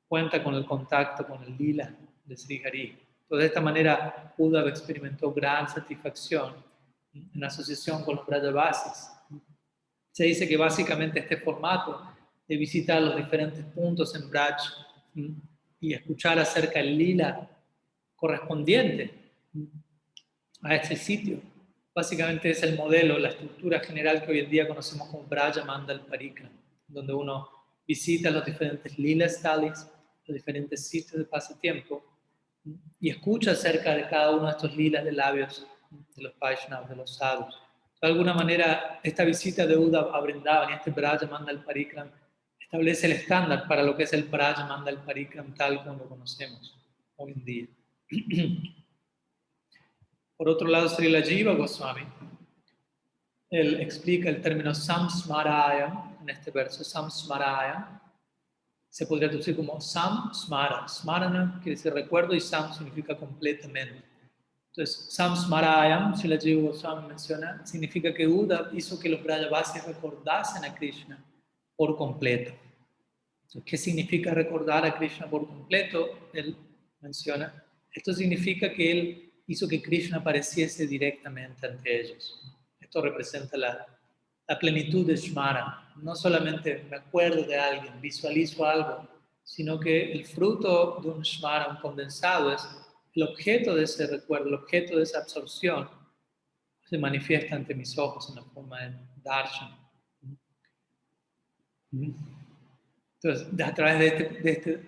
cuenta con el contacto con el lila de Sri Hari. Entonces, de esta manera, Uddhava experimentó gran satisfacción en asociación con los Brajavasis. Se dice que básicamente este formato de visitar los diferentes puntos en Braj y escuchar acerca del lila correspondiente a este sitio, básicamente es el modelo, la estructura general que hoy en día conocemos como Braja Mandal Parikram, donde uno visita los diferentes lila stalis, los diferentes sitios de pasatiempo, y escucha acerca de cada uno de estos lilas de labios de los Vaishnavas, de los sadhus. De alguna manera, esta visita de Uddhava a Vrindavan y este Braja Mandal Parikram establece el estándar para lo que es el Braja Mandal Parikram tal como lo conocemos hoy en día. Por otro lado, Srila Jiva Goswami, él explica el término samsmaraya en este verso. Samsmaraya se podría traducir como samsmara. Smarana quiere decir recuerdo y sam significa completamente. Entonces, samsmarayam, Srila Jiva Goswami menciona, significa que Uddhava hizo que los Brajavasis recordasen a Krishna por completo. Entonces, ¿qué significa recordar a Krishna por completo? Él menciona, esto significa que él hizo que Krishna apareciese directamente ante ellos. Esto representa la plenitud de Shmara. No solamente me acuerdo de alguien, visualizo algo, sino que el fruto de un Shmara, un condensado, es el objeto de ese recuerdo, el objeto de esa absorción, se manifiesta ante mis ojos en la forma de darshan. Entonces, a través de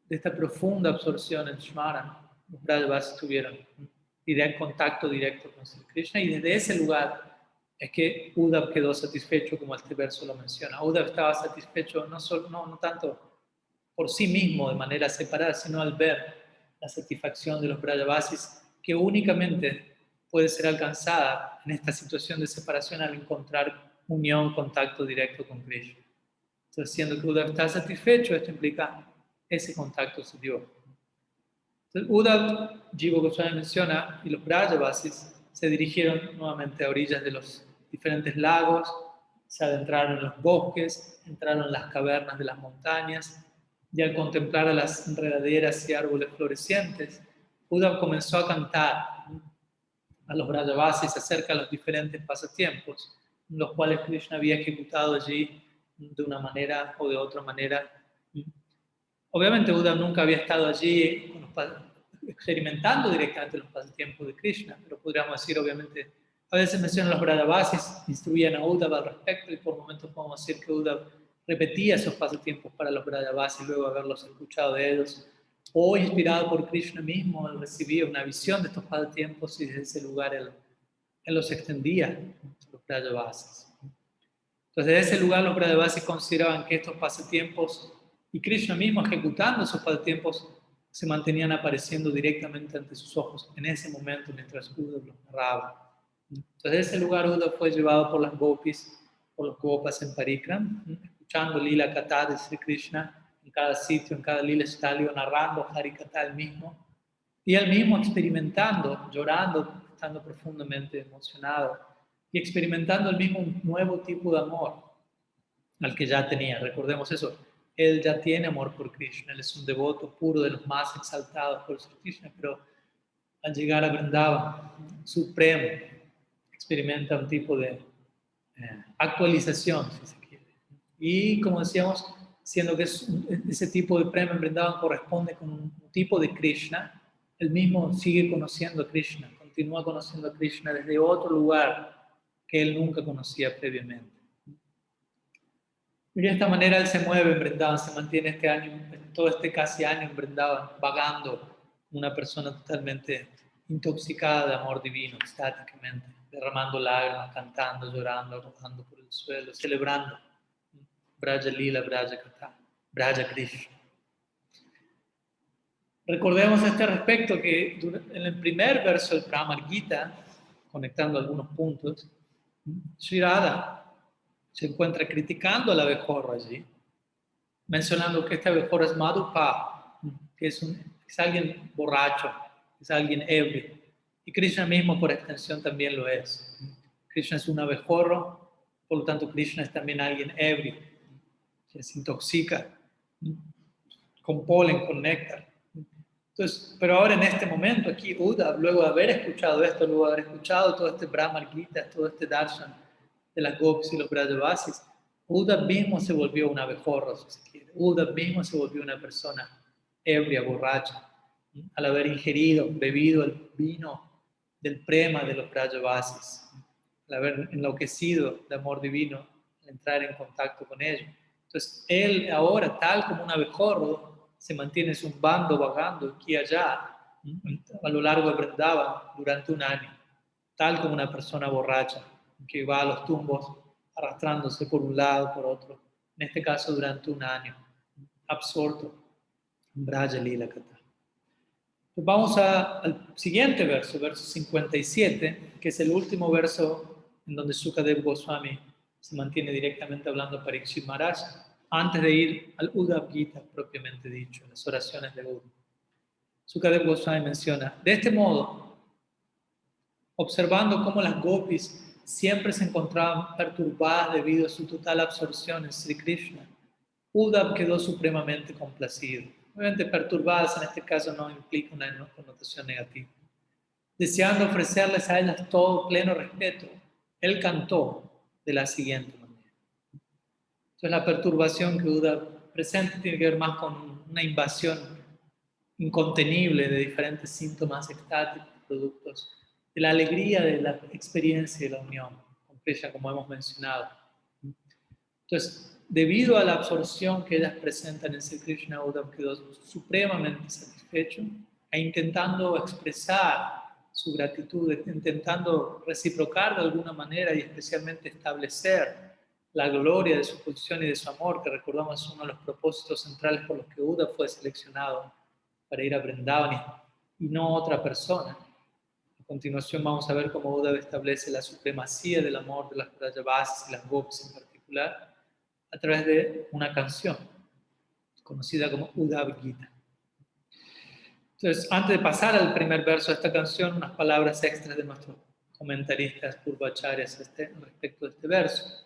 esta profunda absorción en Shmara, los Brajavasis tuvieron contacto directo con Sri Krishna, y desde ese lugar es que Uddhava quedó satisfecho, como este verso lo menciona. Uddhava estaba satisfecho no tanto por sí mismo de manera separada, sino al ver la satisfacción de los Brajavasis, que únicamente puede ser alcanzada en esta situación de separación al encontrar unión, contacto directo con Krishna. Entonces, siendo que Uddhava está satisfecho, esto implica ese contacto se dio. Entonces, Uddhava, Jiva Goswami menciona, y los Brajavasis se dirigieron nuevamente a orillas de los diferentes lagos, se adentraron en los bosques, entraron en las cavernas de las montañas, y al contemplar a las enredaderas y árboles florecientes, Uddhava comenzó a cantar a los Brajavasis acerca de los diferentes pasatiempos, los cuales Krishna había ejecutado allí de una manera o de otra manera. Obviamente Uddhava nunca había estado allí experimentando directamente los pasatiempos de Krishna, pero podríamos decir, obviamente, a veces mencionan los Brajavasis, instruían a Uddhava al respecto, y por momentos podemos decir que Uddhava repetía esos pasatiempos para los Brajavasis luego de haberlos escuchado de ellos, o inspirado por Krishna mismo, él recibía una visión de estos pasatiempos y desde ese lugar él los extendía, los Brajavasis. Entonces, desde ese lugar los Brajavasis consideraban que estos pasatiempos y Krishna mismo ejecutando esos pasatiempos se mantenían apareciendo directamente ante sus ojos en ese momento mientras Uddhava los narraba. Entonces, de ese lugar Uddhava fue llevado por las gopis, por los gopas en Parikram, escuchando Lila Katha de Sri Krishna en cada sitio, en cada Lila Stalio, narrando Harikatha él mismo, y él mismo experimentando, llorando, estando profundamente emocionado y experimentando el mismo nuevo tipo de amor al que ya tenía. Recordemos eso, él ya tiene amor por Krishna, él es un devoto puro de los más exaltados por Sri Krishna, pero al llegar a Vrindavan, supremo, experimenta un tipo de actualización, si se quiere. Y como decíamos, siendo que ese tipo de prema en Vrindavan corresponde con un tipo de Krishna, él mismo sigue conociendo a Krishna, continúa conociendo a Krishna desde otro lugar que él nunca conocía previamente. Y de esta manera él se mueve en Vrindavan, se mantiene todo este casi año en Vrindavan, vagando, una persona totalmente intoxicada de amor divino, estáticamente, derramando lágrimas, cantando, llorando, rodando por el suelo, celebrando Braja Lila, Braja Katha, Braja Krishna. Recordemos a este respecto que en el primer verso del Pramar Gita, conectando algunos puntos, Sri Radha se encuentra criticando al abejorro allí, mencionando que este abejorro es Madhupa, que es alguien borracho, es alguien ebrio. Y Krishna mismo, por extensión, también lo es. Krishna es un abejorro, por lo tanto, Krishna es también alguien ebrio, que se intoxica con polen, con néctar. Entonces, pero ahora en este momento aquí, Uddhava, luego de haber escuchado esto, luego de haber escuchado todo este Brahma Gita, todo este darshan de las gopis y los brajavasis, Uddhava mismo se volvió un abejorro, si se quiere. Uddhava mismo se volvió una persona ebria, borracha, al haber ingerido, bebido el vino del prema de los brajavasis, al haber enloquecido de amor divino, al entrar en contacto con ellos. Entonces, él ahora, tal como un abejorro, se mantiene zumbando, vagando aquí y allá, a lo largo de Vrindavan durante un año, tal como una persona borracha que va a los tumbos arrastrándose por un lado, por otro, en este caso durante un año, absorto en Braja Lila Katha. Vamos al siguiente verso, verso 57, que es el último verso en donde Sukadeva Goswami se mantiene directamente hablando a Parikshit Maharaj, antes de ir al Uddhava Gita propiamente dicho, las oraciones de Uddhava. Sukadeva Goswami menciona, de este modo, observando cómo las gopis siempre se encontraban perturbadas debido a su total absorción en Sri Krishna, Uddhava quedó supremamente complacido. Obviamente perturbadas en este caso no implica una connotación negativa. Deseando ofrecerles a ellas todo pleno respeto, él cantó de la siguiente manera. Entonces la perturbación que Uddhava presenta tiene que ver más con una invasión incontenible de diferentes síntomas extáticos, productos de la alegría de la experiencia y la unión con Krishna, como hemos mencionado. Entonces, debido a la absorción que ellas presentan en Sri Krishna, Uddhava quedó supremamente satisfecho e intentando expresar su gratitud, intentando reciprocar de alguna manera y especialmente establecer la gloria de su posición y de su amor, que recordamos es uno de los propósitos centrales por los que Uddhava fue seleccionado para ir a Vrindavan y no otra persona. A continuación vamos a ver cómo Uddhava establece la supremacía del amor de las brajavasis y las gopis en particular a través de una canción conocida como Uddhava Gita. Entonces, antes de pasar al primer verso de esta canción, unas palabras extras de nuestros comentaristas purvacharyas respecto de este verso.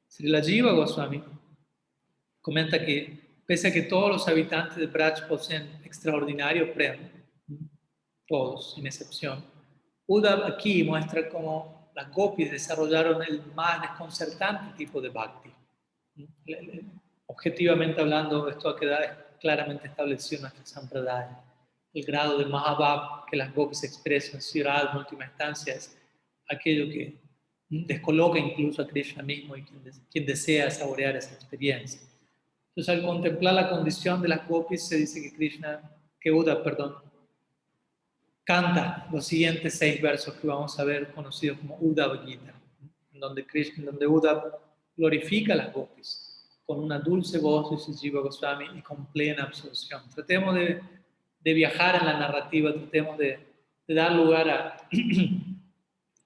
Srila Jiva Goswami comenta que, pese a que todos los habitantes de Braj poseen extraordinario prema, todos, sin excepción, Uddhava aquí muestra cómo las gopis desarrollaron el más desconcertante tipo de bhakti. Objetivamente hablando, esto ha quedado claramente establecido en nuestra sampradaya. El grado de Mahabhav que las gopis expresan en Sri Radha en última instancia es aquello que descoloca incluso a Krishna mismo y quien desea saborear esa experiencia. Entonces, al contemplar la condición de las gopis, se dice que Uddhava, canta los siguientes 6 versos que vamos a ver conocidos como Uddhava Gita, en donde Uddhava glorifica a las gopis con una dulce voz, dice Jiva Goswami, y con plena absorción. Tratemos de viajar en la narrativa, tratemos de dar lugar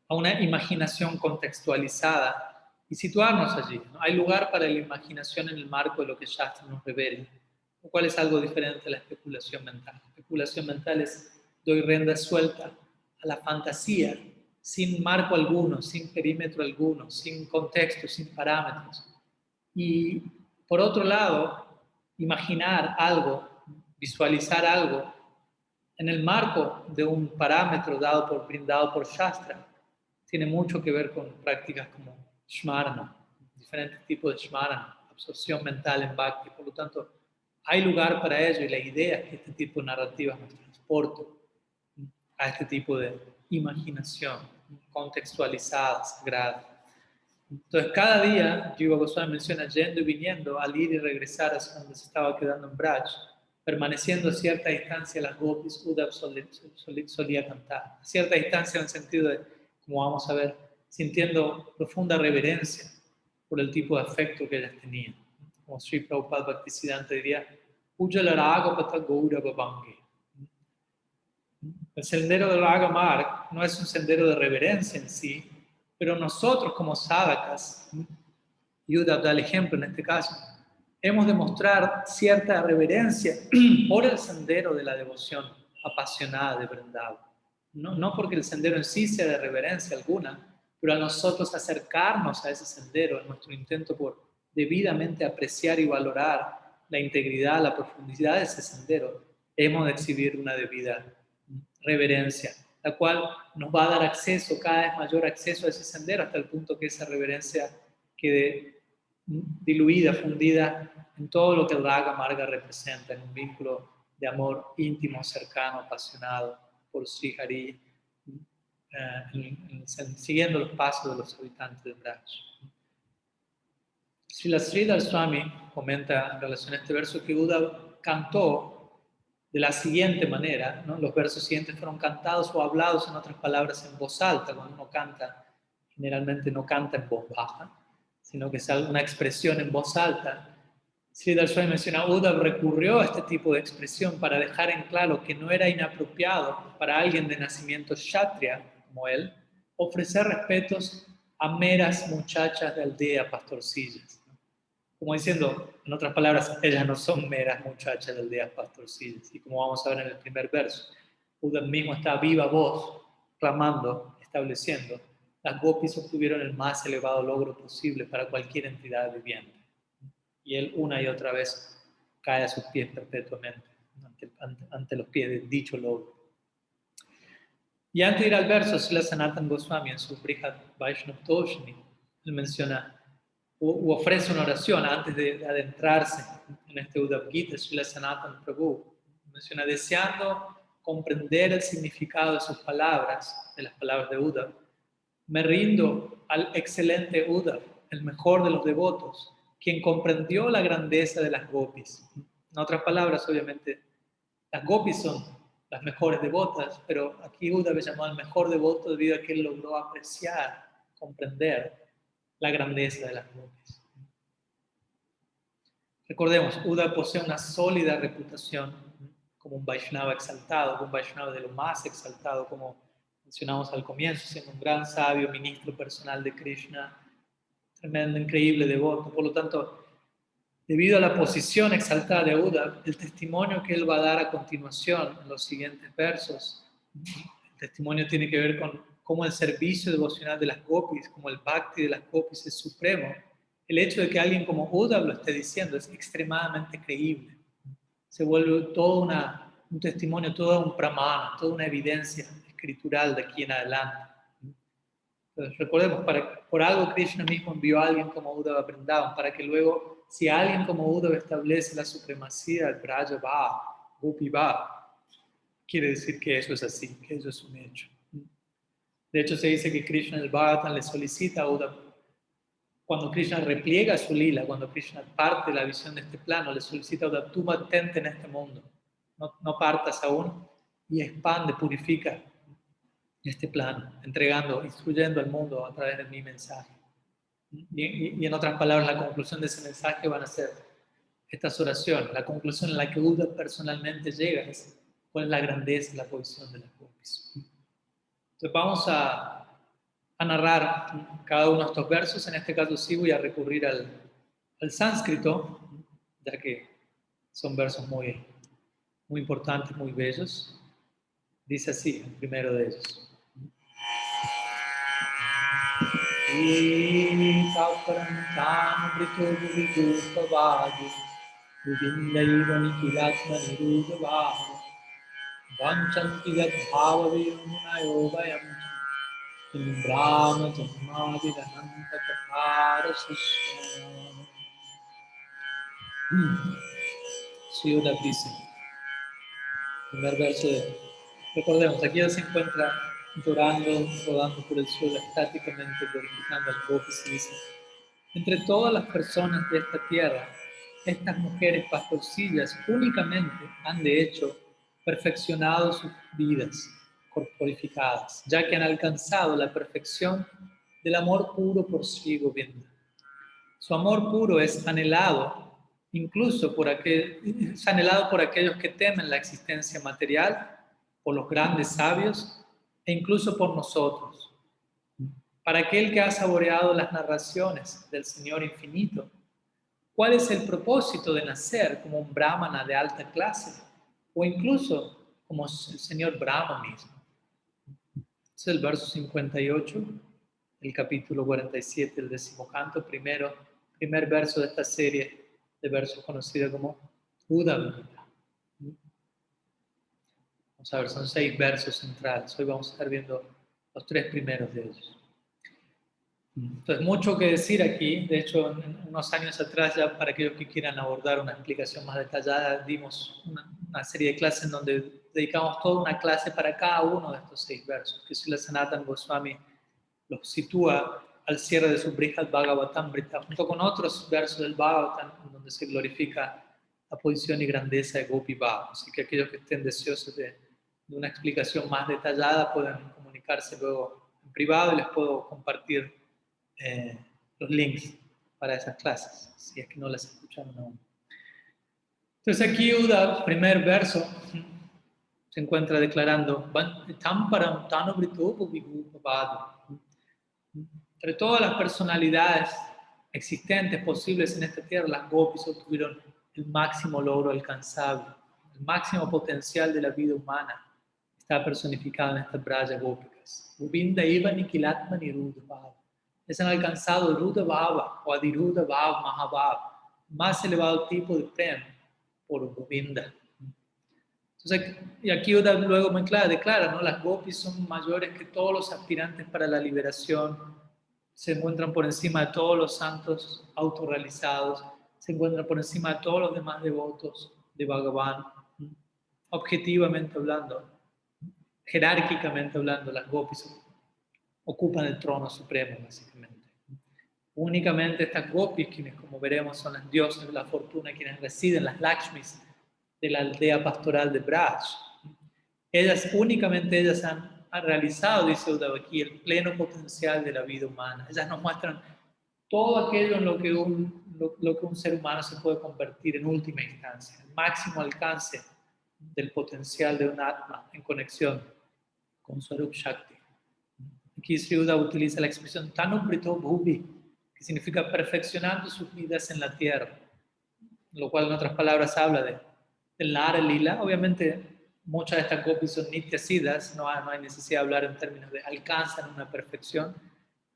a una imaginación contextualizada y situarnos allí, ¿no? Hay lugar para la imaginación en el marco de lo que Shastra nos revela, lo cual es algo diferente a la especulación mental. La especulación mental es doy rienda suelta a la fantasía, sin marco alguno, sin perímetro alguno, sin contexto, sin parámetros. Y por otro lado, imaginar algo, visualizar algo en el marco de un parámetro brindado por Shastra, tiene mucho que ver con prácticas como Shmarana, diferentes tipos de Shmarana, absorción mental en Bhakti. Por lo tanto, hay lugar para ello y la idea es que este tipo de narrativas nos transporte a este tipo de imaginación contextualizada, sagrada. Entonces, cada día, Jiva Goswami menciona yendo y viniendo, al ir y regresar hacia donde se estaba quedando en Braj, permaneciendo a cierta distancia las gopis, Uddhava solía cantar. A cierta distancia en el sentido de, como vamos a ver, sintiendo profunda reverencia por el tipo de afecto que ellas tenían. Como Sri Prabhupada Bhaktisiddhanta diría, Ujjala Ragapata Gaurava Bhange. El sendero del Raga Marg no es un sendero de reverencia en sí, pero nosotros como sadhakas, y Uddhava da el ejemplo en este caso, hemos de mostrar cierta reverencia por el sendero de la devoción apasionada de Vrindavan. No porque el sendero en sí sea de reverencia alguna, pero a nosotros acercarnos a ese sendero, en nuestro intento por debidamente apreciar y valorar la integridad, la profundidad de ese sendero, hemos de exhibir una debida reverencia, la cual nos va a dar acceso, cada vez mayor acceso a ese sendero, hasta el punto que esa reverencia quede diluida, fundida en todo lo que el Raga Marga representa, en un vínculo de amor íntimo, cercano, apasionado por Sri Hari, siguiendo los pasos de los habitantes de Braj. Srila Sridhar Swami comenta en relación a este verso que Uddhava cantó de la siguiente manera, ¿no? Los versos siguientes fueron cantados o hablados, en otras palabras, en voz alta. Cuando uno canta, generalmente no canta en voz baja, sino que es una expresión en voz alta. Sridhar Swami menciona, Uddhava recurrió a este tipo de expresión para dejar en claro que no era inapropiado para alguien de nacimiento kshatriya, como él, ofrecer respetos a meras muchachas de aldea pastorcillas. Como diciendo, en otras palabras, ellas no son meras muchachas de aldeas pastorcillas. Y como vamos a ver en el primer verso, Uddhava mismo está a viva voz, clamando, estableciendo, las gopis obtuvieron el más elevado logro posible para cualquier entidad viviente. Y él una y otra vez cae a sus pies perpetuamente, ante los pies de dicho logro. Y antes de ir al verso, Srila Sanatana Goswami en su Brihad Vaishnava Toshni, él menciona o ofrece una oración antes de adentrarse en este Uddhava Gita. Srila Sanatana Prabhu menciona, deseando comprender el significado de sus palabras, de las palabras de Uddhava, me rindo al excelente Uddhava, el mejor de los devotos, quien comprendió la grandeza de las gopis. En otras palabras, obviamente, las gopis son las mejores devotas, pero aquí Uddhava es llamado el mejor devoto debido a que él logró apreciar, comprender la grandeza de las gopis. Recordemos, Uddhava posee una sólida reputación como un Vaishnava exaltado, como un Vaishnava de lo más exaltado, como mencionamos al comienzo, siendo un gran sabio, ministro personal de Krishna, tremendo, increíble devoto. Por lo tanto, debido a la posición exaltada de Uddhava, el testimonio que él va a dar a continuación en los siguientes versos, el testimonio tiene que ver con cómo el servicio devocional de las gopis, como el bhakti de las gopis es supremo. El hecho de que alguien como Uddhava lo esté diciendo es extremadamente creíble. Se vuelve todo un testimonio, todo un pramana, toda una evidencia escritural de aquí en adelante. Entonces, recordemos, por algo Krishna mismo envió a alguien como Uddhava Vrindavan, para que luego, si alguien como Uddhava establece la supremacía del Braja Va, Gopi Va, quiere decir que eso es así, que eso es un hecho. De hecho, se dice que Krishna en el Bhagavatam le solicita a Uddhava, cuando Krishna repliega su lila, cuando Krishna parte de la visión de este plano, le solicita a Uddhava, tú mantente en este mundo, no partas aún, y expande, purifica este plano, entregando, instruyendo al mundo a través de mi mensaje. Y en otras palabras, la conclusión de ese mensaje van a ser estas oraciones. La conclusión en la que Uddhava personalmente llega es cuál es la grandeza y la posición de las gopis. Entonces vamos a narrar cada uno de estos versos. En este caso sí voy a recurrir al sánscrito, ya que son versos muy, muy importantes, muy bellos. Dice así, el primero de ellos. Sí, Uddhava dice, primer verso recordemos, aquí él se encuentra llorando, rodando por el suelo estáticamente, glorificando al Gopis y dice, entre todas las personas de esta tierra, estas mujeres pastorcillas únicamente han de hecho perfeccionado sus vidas corporificadas, ya que han alcanzado la perfección del amor puro por Sri Govinda. Su amor puro es anhelado incluso es anhelado por aquellos que temen la existencia material, por los grandes sabios e incluso por nosotros. Para aquel que ha saboreado las narraciones del Señor infinito, ¿cuál es el propósito de nacer como un brahmana de alta clase o incluso como el Señor Brahma mismo? Es el verso 58, el capítulo 47, el 10º canto, primer verso de esta serie de versos conocida como Uddhava Gita. Vamos a ver, son 6 versos centrales. Hoy vamos a estar viendo los 3 primeros de ellos. Entonces, mucho que decir aquí. De hecho, unos años atrás, ya para aquellos que quieran abordar una explicación más detallada, dimos una serie de clases en donde dedicamos toda una clase para cada uno de estos 6 versos, que Srila Sanatana Goswami los sitúa al cierre de su Brihad Bhagavatamrita, junto con otros versos del Bhagavatam, donde se glorifica la posición y grandeza de Gopi Bhava. Así que aquellos que estén deseosos de una explicación más detallada pueden comunicarse luego en privado y les puedo compartir los links para esas clases, si es que no las escucharon aún. Entonces aquí Uddhava, primer verso, se encuentra declarando entre todas las personalidades existentes, posibles en esta tierra, las gopis obtuvieron el máximo logro alcanzable, el máximo potencial de la vida humana está personificado en estas braya gópicas. Govinda iva nikilatma niruddha bhava. Les han alcanzado Ruddha Bhava o Adiruddha Bhava Mahabhava, más elevado tipo de prem por Govinda. Entonces, y aquí Uddhava luego muy declara, ¿no? Las gopis son mayores que todos los aspirantes para la liberación, se encuentran por encima de todos los santos autorrealizados, se encuentran por encima de todos los demás devotos de Bhagavan. Objetivamente hablando, jerárquicamente hablando, las gopis ocupan el trono supremo, básicamente. Únicamente estas gopis, quienes como veremos son las diosas de la fortuna, quienes residen, las Lakshmis de la aldea pastoral de Braj. Únicamente ellas han realizado, dice Uddhava aquí, el pleno potencial de la vida humana. Ellas nos muestran todo aquello en lo que un ser humano se puede convertir en última instancia, el máximo alcance del potencial de un Atma en conexión con Swarup Shakti. Aquí Sri Uddhava utiliza la expresión Tanubrito Bhuvi, que significa perfeccionando sus vidas en la tierra, lo cual en otras palabras habla del Nara Lila. Obviamente muchas de estas gopis son nityasiddhas, no hay necesidad de hablar en términos de alcanzan una perfección,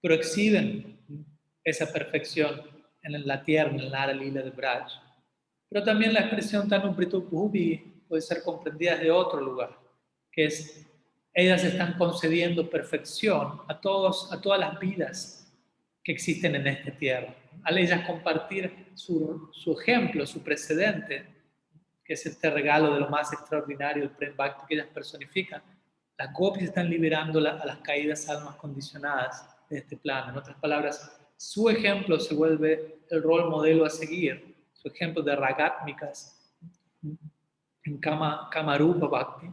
pero exhiben esa perfección en la tierra, en el Nara Lila de Braj. Pero también la expresión Tanubrito Bhuvi puede ser comprendida desde otro lugar, que es ellas están concediendo perfección a todas las vidas que existen en esta tierra. Al ellas compartir su ejemplo, su precedente, que es este regalo de lo más extraordinario, el Prem Bhakti que ellas personifican, las gopis están liberando a las caídas almas condicionadas de este plano. En otras palabras, su ejemplo se vuelve el rol modelo a seguir, su ejemplo de ragatmikas en Kamarupa Bhakti,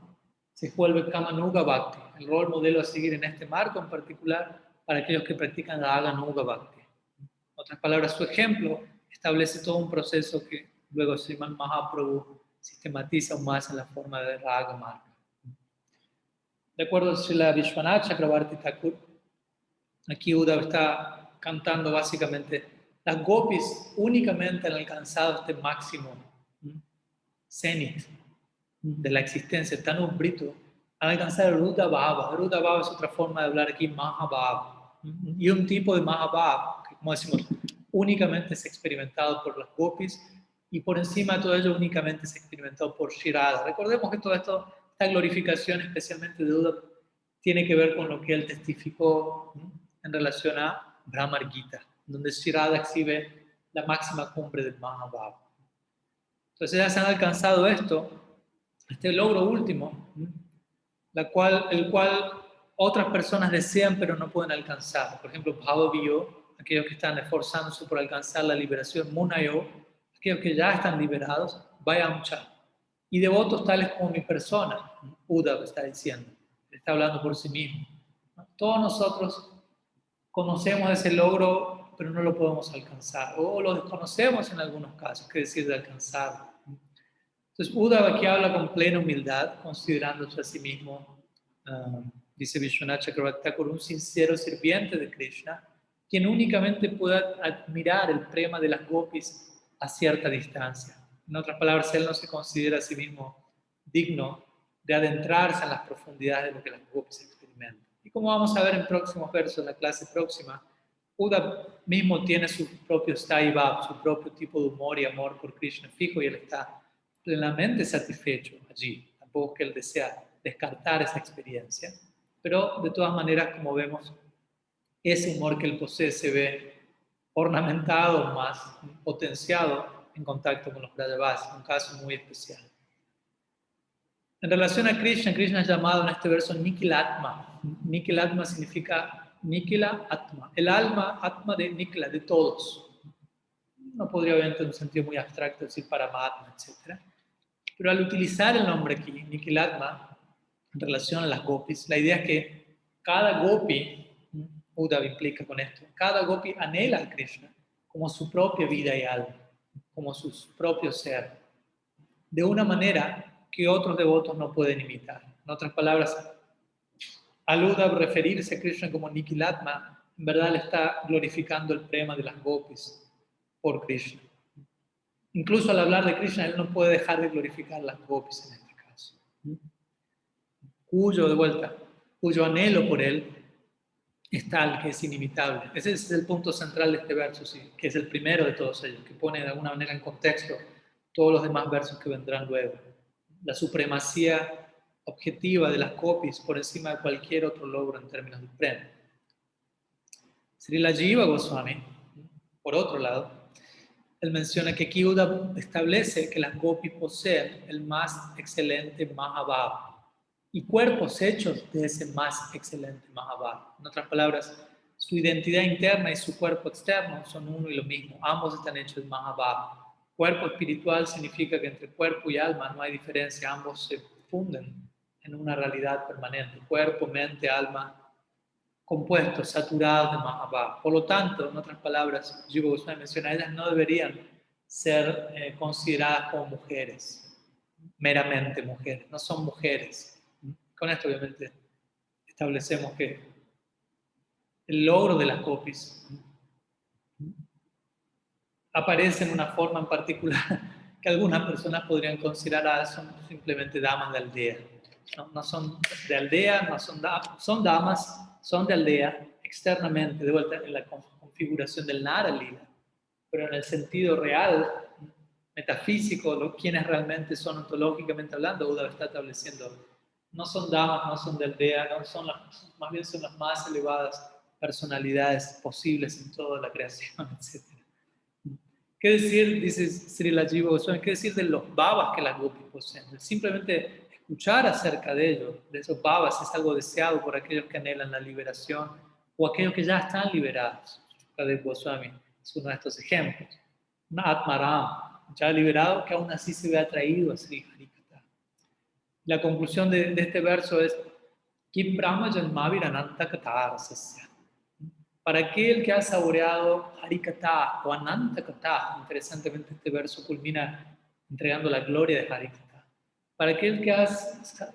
se vuelve Kamanuga Bhakti, el rol modelo a seguir en este marco en particular para aquellos que practican la Aganuga Bhakti. En otras palabras, su ejemplo establece todo un proceso que luego Sriman Mahaprabhu sistematiza aún más en la forma de Raga Marga. De acuerdo a Srila Vishwanath Chakravarti Thakur, aquí Uddhava está cantando básicamente, las gopis únicamente han alcanzado este máximo cenit de la existencia, tan umbrito, han alcanzado el Ruddha Bhava. Ruddha Bhava es otra forma de hablar aquí, Mahabhava. Y un tipo de Mahabhava, que como decimos, únicamente es experimentado por las gopis y por encima de todo ello únicamente es experimentado por Shri Radha. Recordemos que todo esto, esta glorificación especialmente de Uddhava, tiene que ver con lo que él testificó en relación a Brahmar Gita, donde Shri Radha exhibe la máxima cumbre del Mahabhava. Entonces ya se han alcanzado este logro último, el cual otras personas desean pero no pueden alcanzar. Por ejemplo, Bhava Viyo, aquellos que están esforzándose por alcanzar la liberación, Munayo, aquellos que ya están liberados, Vayamcha, y devotos tales como mi persona, Uddhava está diciendo, está hablando por sí mismo. Todos nosotros conocemos ese logro, pero no lo podemos alcanzar, o lo desconocemos en algunos casos, qué decir de alcanzarlo. Entonces, Uddhava aquí habla con plena humildad, considerándose a sí mismo, dice Vishwanath Chakravarti Thakur, un sincero sirviente de Krishna, quien únicamente puede admirar el prema de las gopis a cierta distancia. En otras palabras, él no se considera a sí mismo digno de adentrarse en las profundidades de lo que las gopis experimentan. Y como vamos a ver en próximos versos, en la clase próxima, Uddhava mismo tiene su propio Sthai Bhav, su propio tipo de humor y amor por Krishna fijo, y él está plenamente satisfecho allí. Tampoco es que él desea descartar esa experiencia, pero de todas maneras, como vemos, ese humor que él posee se ve ornamentado, más potenciado en contacto con los Brajavasis, un caso muy especial. En relación a Krishna, Krishna es llamado en este verso Nikilatma. Nikilatma significa Nikila Atma, el alma, Atma de Nikila, de todos. No podría obviamente en un sentido muy abstracto decir Paramatma, etc. Pero al utilizar el nombre aquí, Nikilatma, en relación a las gopis, la idea es que cada gopi, Uddhava implica con esto, cada gopi anhela a Krishna como su propia vida y alma, como su propio ser, de una manera que otros devotos no pueden imitar. En otras palabras, al Uddhava referirse a Krishna como Nikilatma, en verdad le está glorificando el prema de las gopis por Krishna. Incluso al hablar de Krishna, él no puede dejar de glorificar las gopis en este caso. Cuyo anhelo por él es tal que es inimitable. Ese es el punto central de este verso, sí, que es el primero de todos ellos, que pone de alguna manera en contexto todos los demás versos que vendrán luego. La supremacía objetiva de las gopis por encima de cualquier otro logro en términos de premio. Srila Jiva Goswami, por otro lado, él menciona que aquí Uddhava establece que las gopis poseen el más excelente Mahabhava y cuerpos hechos de ese más excelente Mahabhava. En otras palabras, su identidad interna y su cuerpo externo son uno y lo mismo. Ambos están hechos de Mahabhava. Cuerpo espiritual significa que entre cuerpo y alma no hay diferencia, ambos se funden en una realidad permanente. Cuerpo, mente, alma, compuestos, saturados de Mahabhava. Por lo tanto, en otras palabras, Jiva Goswami menciona, ellas no deberían ser consideradas como mujeres, meramente mujeres, no son mujeres. Con esto obviamente establecemos que el logro de las gopis aparece en una forma en particular que algunas personas podrían considerar son simplemente damas de aldea. No son de aldea, no son damas, son de aldea externamente, de vuelta en la configuración del Nara Lila, pero en el sentido real, metafísico, quienes realmente son ontológicamente hablando, Uddhava está estableciendo, no son damas, no son de aldea, más bien son las más elevadas personalidades posibles en toda la creación, etc. ¿Qué decir, dice Srila Jiva Goswami, qué decir de los bhavas que las gopis poseen? Simplemente escuchar acerca de ellos, de esos bhavas, es algo deseado por aquellos que anhelan la liberación o aquellos que ya están liberados. Sukadeva Goswami es uno de estos ejemplos. Un Atmaram, ya liberado, que aún así se ve atraído a Sri Harikatha. La conclusión de este verso es Kim Brahma Janmavir Ananta Katha Rasasya. Para aquel que ha saboreado Harikatha o Ananta Katha, interesantemente este verso culmina entregando la gloria de Harikatha. Para aquel que ha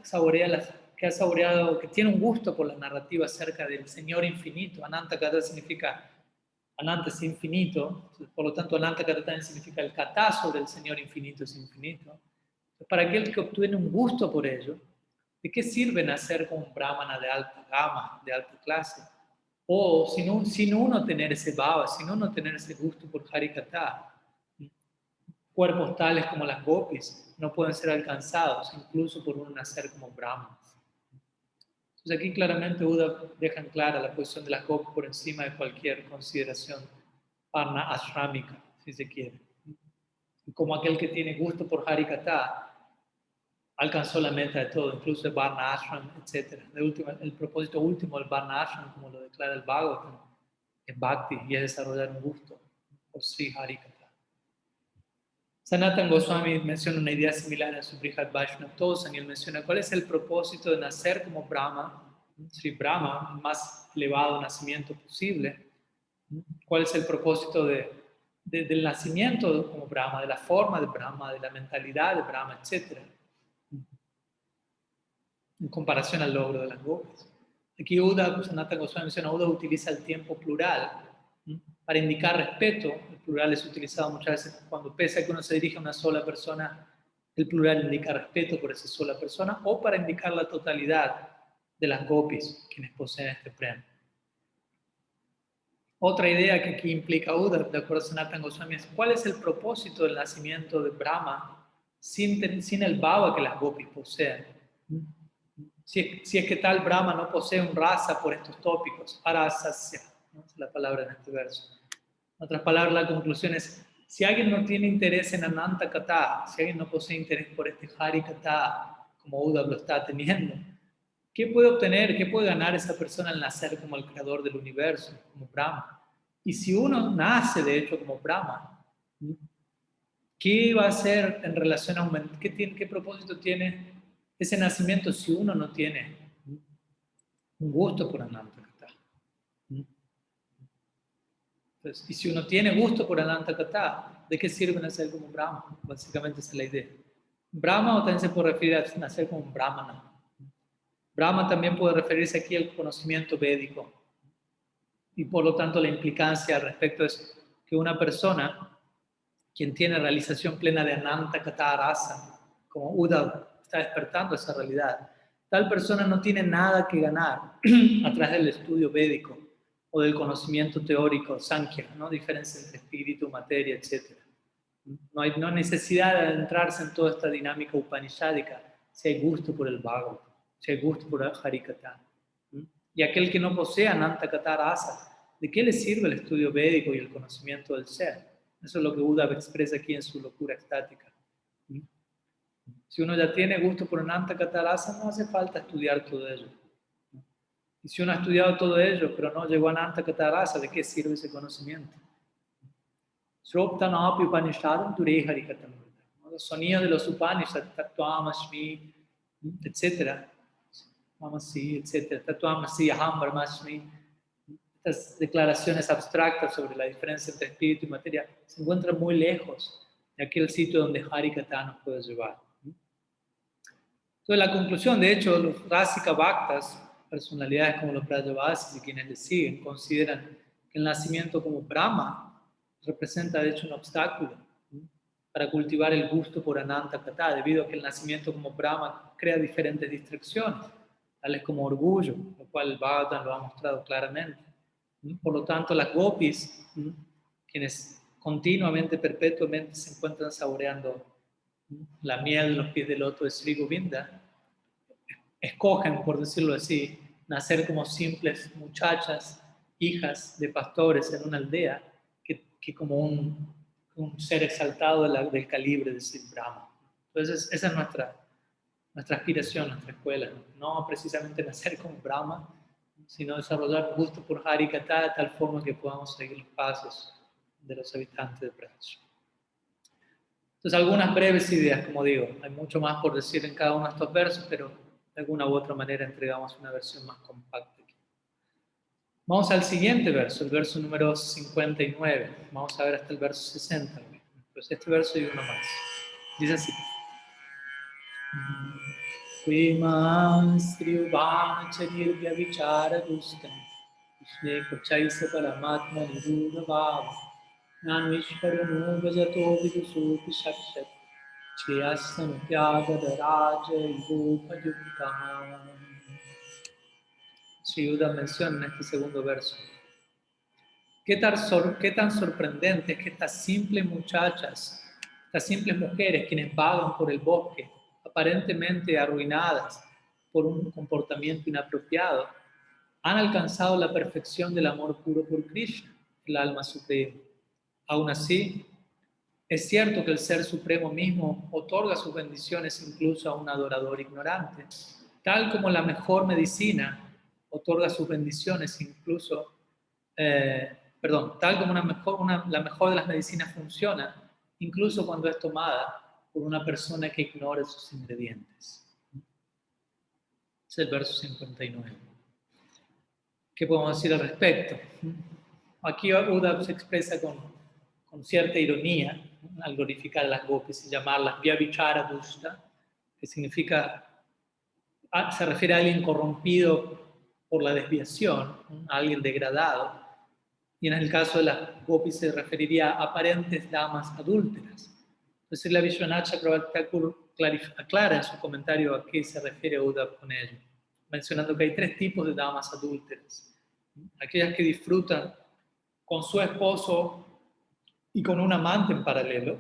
saboreado, que tiene un gusto por la narrativa acerca del Señor infinito, Ananta Katha significa, Ananta es infinito, por lo tanto Ananta Katha también significa el Katha sobre el Señor infinito es infinito. Para aquel que obtiene un gusto por ello, ¿de qué sirve nacer como un brahmana de alta gama, de alta clase? O sin uno tener ese bhava, sin uno tener ese gusto por Harikatha, cuerpos tales como las gopis no pueden ser alcanzados, incluso por uno nacer como brahmanas. Entonces aquí claramente Uddhava deja en clara la posición de las gopis por encima de cualquier consideración varna ashrámica, si se quiere. Y como aquel que tiene gusto por Harikatha, alcanzó la meta de todo, incluso el Varna Ashram, etc. El propósito último del Varna Ashram, como lo declara el Bhagavatam, es Bhakti y es desarrollar un gusto por Sri Harikatha. Sanatana Goswami menciona una idea similar en su Brihad Vaishnava Tosan, y él menciona cuál es el propósito de nacer como Brahma, Sri Brahma, el más elevado nacimiento posible. ¿Cuál es el propósito del nacimiento como Brahma, de la forma de Brahma, de la mentalidad de Brahma, etcétera, en comparación al logro de las gopis? Aquí Uda, Sanatana Goswami menciona, Uda utiliza el tiempo plural para indicar respeto. El plural es utilizado muchas veces cuando, pese a que uno se dirige a una sola persona, el plural indica respeto por esa sola persona, o para indicar la totalidad de las gopis, quienes poseen este premio. Otra idea que aquí implica Uda, de acuerdo a Sanatana Goswami, es cuál es el propósito del nacimiento de Brahma sin el bhava que las gopis poseen. Si es que tal Brahma no posee un rasa por estos tópicos, arasasya, ¿no? Es la palabra en este verso. En otras palabras, la conclusión es, si alguien no tiene interés en Ananta Kata, si alguien no posee interés por este Hari Kata, como Uda lo está teniendo, ¿qué puede obtener, qué puede ganar esa persona al nacer como el creador del universo, como Brahma? Y si uno nace, de hecho, como Brahma, ¿qué va a hacer en relación a qué propósito tiene ese nacimiento si uno no tiene un gusto por Ananta Kata? Entonces, y si uno tiene gusto por Ananta Kata, ¿de qué sirve nacer como Brahma? Básicamente esa es la idea. Brahma o también se puede referir a nacer como un Brahmana. Brahma también puede referirse aquí al conocimiento védico. Y por lo tanto la implicancia al respecto es que una persona, quien tiene realización plena de Ananta Kata Rasa, como Uda está despertando esa realidad, tal persona no tiene nada que ganar a través del estudio védico o del conocimiento teórico, Sankhya, ¿no? Diferencia entre espíritu, materia, etc. No hay necesidad de adentrarse en toda esta dinámica upanishádica si hay gusto por el Bhagavad, si hay gusto por el Harikata. Y aquel que no posea Ananta Kata Rasa, ¿de qué le sirve el estudio védico y el conocimiento del ser? Eso es lo que Buda expresa aquí en su locura estática. Si uno ya tiene gusto por Ananta Kata Rasa, no hace falta estudiar todo ello. Y si uno ha estudiado todo ello, pero no llegó a Ananta Kata Rasa, ¿de qué sirve ese conocimiento? Sroptanapi Upanishadam Ture Harikatam. Los sonidos de los Upanishads, Tattvam-asmi, etc. Mamasi, etc. Tattvam-asi, Aham Brahmasmi. Estas declaraciones abstractas sobre la diferencia entre espíritu y materia se encuentran muy lejos de aquel sitio donde Harikata nos puede llevar. Entonces, la conclusión, de hecho, los Rasika Bhaktas, personalidades como los Brajavasis y quienes les siguen, consideran que el nacimiento como Brahma representa, de hecho, un obstáculo para cultivar el gusto por Ananta Kata, debido a que el nacimiento como Brahma crea diferentes distracciones, tales como orgullo, lo cual el Bhagavatam lo ha mostrado claramente. Por lo tanto, las gopis, quienes continuamente, perpetuamente se encuentran saboreando la miel de los pies del loto de Sri Govinda, escogen, por decirlo así, nacer como simples muchachas, hijas de pastores en una aldea, que como un ser exaltado del calibre de Sri Brahma. Entonces, esa es nuestra aspiración, nuestra escuela. No precisamente nacer como Brahma, sino desarrollar gusto por Harikata de tal forma que podamos seguir los pasos de los habitantes de Braj. Entonces, algunas breves ideas, como digo, hay mucho más por decir en cada uno de estos versos, pero de alguna u otra manera entregamos una versión más compacta. Vamos al siguiente verso, el verso número 59. Vamos a ver hasta el verso 60. Pues este verso y uno más. Dice así. Prima Srivanacharirya Vichara Dustam Krishne Kuchaisa Paramatma Niruna Bhava Nanvishwarano Vajato Vidusuti Shakshat Chiyasam Tyagada Ivopa Sri Uda menciona en este segundo verso. ¿Qué tan sorprendente es que estas simples muchachas, estas simples mujeres quienes vagan por el bosque, aparentemente arruinadas por un comportamiento inapropiado, han alcanzado la perfección del amor puro por Krishna, el alma suprema. Aún así, es cierto que el Ser Supremo mismo otorga sus bendiciones incluso a un adorador ignorante, tal como la mejor medicina otorga sus bendiciones incluso, tal como la mejor de las medicinas funciona, incluso cuando es tomada por una persona que ignore sus ingredientes. Es el verso 59. ¿Qué podemos decir al respecto? Aquí Uddhava se expresa con cierta ironía, ¿no?, al glorificar a las gopis y llamarlas Vyavichara Dushta, que significa, se refiere a alguien corrompido por la desviación, ¿no?, a alguien degradado. Y en el caso de las gopis se referiría a aparentes damas adúlteras. Entonces la Vishwanath Chakravarti Thakur aclara en su comentario a qué se refiere Uddhava con ello, mencionando que hay 3 tipos de damas adúlteras. Aquellas que disfrutan con su esposo y con un amante en paralelo,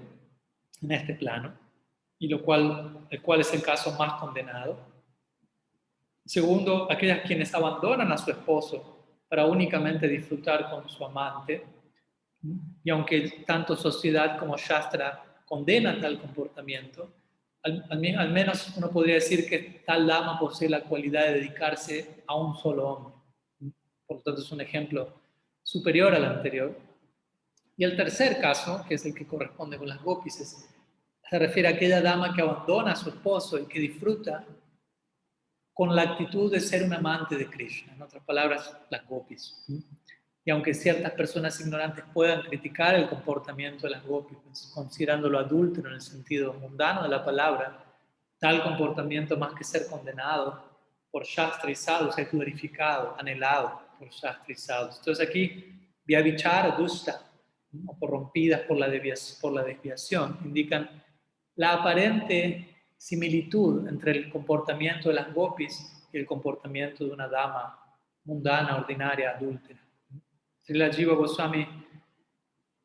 en este plano, y el cual es el caso más condenado. Segundo, aquellas quienes abandonan a su esposo para únicamente disfrutar con su amante, y aunque tanto sociedad como Shastra condenan tal comportamiento, al menos uno podría decir que tal dama posee la cualidad de dedicarse a un solo hombre. Por lo tanto, es un ejemplo superior al anterior. Y el tercer caso, que es el que corresponde con las gopis, se refiere a aquella dama que abandona a su esposo y que disfruta con la actitud de ser un amante de Krishna. En otras palabras, las gopis. Y aunque ciertas personas ignorantes puedan criticar el comportamiento de las gopis, considerándolo adúltero en el sentido mundano de la palabra, tal comportamiento, más que ser condenado por Shastra y Sadhus, es glorificado, anhelado por Shastra y Sadhus. Entonces aquí, Vyavichara Dusta, o corrompidas por la desviación, indican la aparente similitud entre el comportamiento de las gopis y el comportamiento de una dama mundana, ordinaria, adúltera. Srila Jiva Goswami,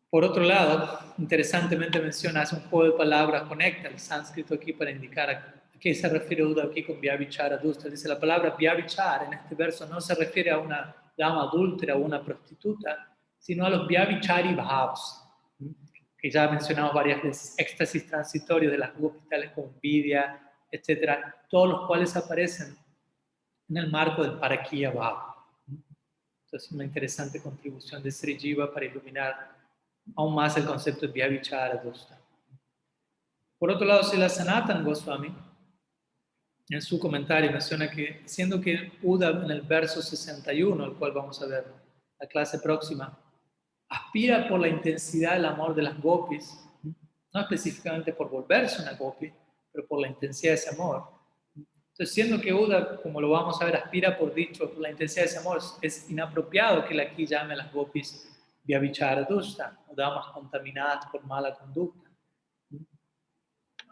por otro lado, interesantemente menciona, hace un juego de palabras, conecta el sánscrito aquí para indicar a qué se refiere Uddhava aquí con Vyavichara Dusta. Dice la palabra Vyavichara en este verso no se refiere a una dama adúltera o una prostituta, sino a los Vyavichari Bhavs, que ya mencionamos varias veces, éxtasis transitorios de las gopis, tales como envidia, etcétera, todos los cuales aparecen en el marco del Parakya Bhava. Entonces, una interesante contribución de Sri Jiva para iluminar aún más el concepto de Vyavichara Dusta. Por otro lado, Srila Sanatana Goswami, en su comentario, menciona que, siendo que Uddhava en el verso 61, el cual vamos a ver la clase próxima, aspira por la intensidad del amor de las gopis, no específicamente por volverse una gopi, pero por la intensidad de ese amor. Entonces, siendo que Uddhava, como lo vamos a ver, aspira por la intensidad de ese amor, es inapropiado que él aquí llame a las gopis Vyavichara Dusta, o damas contaminadas por mala conducta.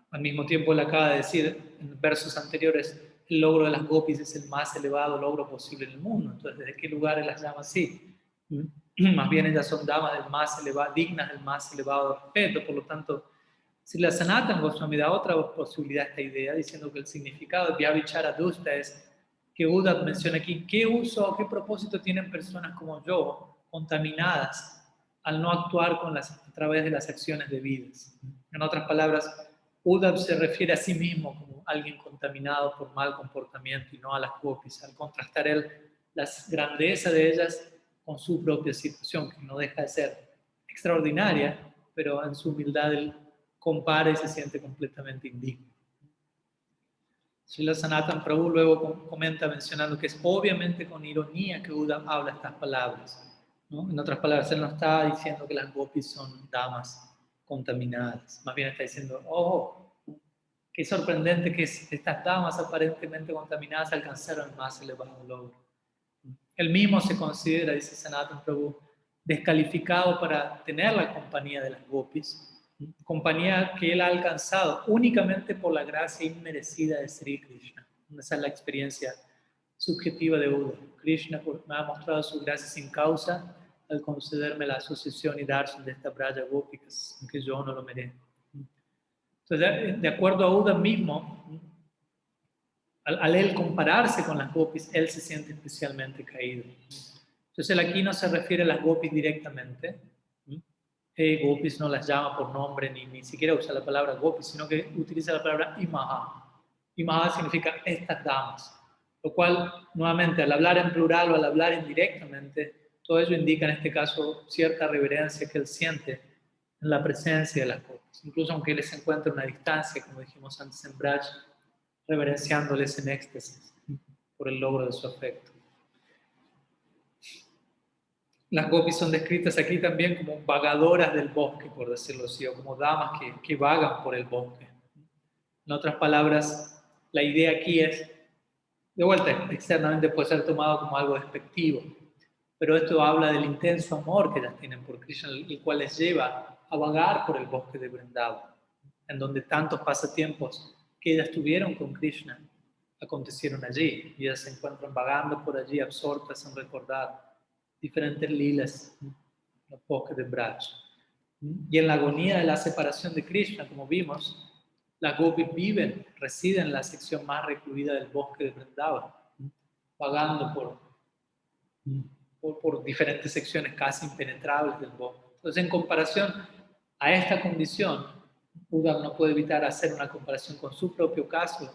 Al mismo tiempo, él acaba de decir en versos anteriores, el logro de las gopis es el más elevado logro posible en el mundo. Entonces, ¿desde qué lugar él las llama así? Más bien ellas son damas del más elevado, dignas del más elevado respeto. Por lo tanto, Srila Sanatana Goswami da otra posibilidad a esta idea, diciendo que el significado de Vyavichara Dusta es que Uddhava menciona aquí qué uso o qué propósito tienen personas como yo, contaminadas, al no actuar a través de las acciones debidas. En otras palabras, Uddhava se refiere a sí mismo como alguien contaminado por mal comportamiento y no a las gopis, al contrastar él la grandeza de ellas con su propia situación, que no deja de ser extraordinaria, pero en su humildad él compara y se siente completamente indigno. Srila Sanatana Prabhu luego comenta mencionando que es obviamente con ironía que Uddhava habla estas palabras, ¿no? En otras palabras, él no está diciendo que las gopis son damas contaminadas, más bien está diciendo, oh, qué sorprendente que estas damas aparentemente contaminadas alcanzaron el más elevado logro. Él mismo se considera, dice Sanatana Prabhu, descalificado para tener la compañía de las gopis, compañía que él ha alcanzado únicamente por la gracia inmerecida de Sri Krishna. Esa es la experiencia subjetiva de Uddhava. Krishna me ha mostrado su gracia sin causa al concederme la asociación y darshan de esta Braja Gópicas, aunque yo no lo merezco. Entonces, de acuerdo a Uddhava mismo, al él compararse con las gopis, él se siente especialmente caído. Entonces, él aquí no se refiere a las gopis directamente. Gopis no las llama por nombre, ni siquiera usa la palabra gopis, sino que utiliza la palabra imaha. Imaha significa estas damas, lo cual, nuevamente, al hablar en plural o al hablar indirectamente, todo ello indica en este caso cierta reverencia que él siente en la presencia de las gopis. incluso aunque les encuentre una distancia, como dijimos antes en Braj, reverenciándoles en éxtasis por el logro de su afecto. Las gopis son descritas aquí también como vagadoras del bosque, por decirlo así, o como damas que vagan por el bosque. En otras palabras, la idea aquí es, de vuelta, externamente puede ser tomado como algo despectivo, pero esto habla del intenso amor que ellas tienen por Krishna, el cual les lleva a vagar por el bosque de Vrindavan, en donde tantos pasatiempos que ellas tuvieron con Krishna acontecieron allí, y ellas se encuentran vagando por allí, absortas en recordar diferentes lilas, los bosques de Braj. Y en la agonía de la separación de Krishna, como vimos, las gopis residen en la sección más recluida del bosque de Vrindavan, vagando por diferentes secciones casi impenetrables del bosque. Entonces, en comparación a esta condición, Uddhava no puede evitar hacer una comparación con su propio caso,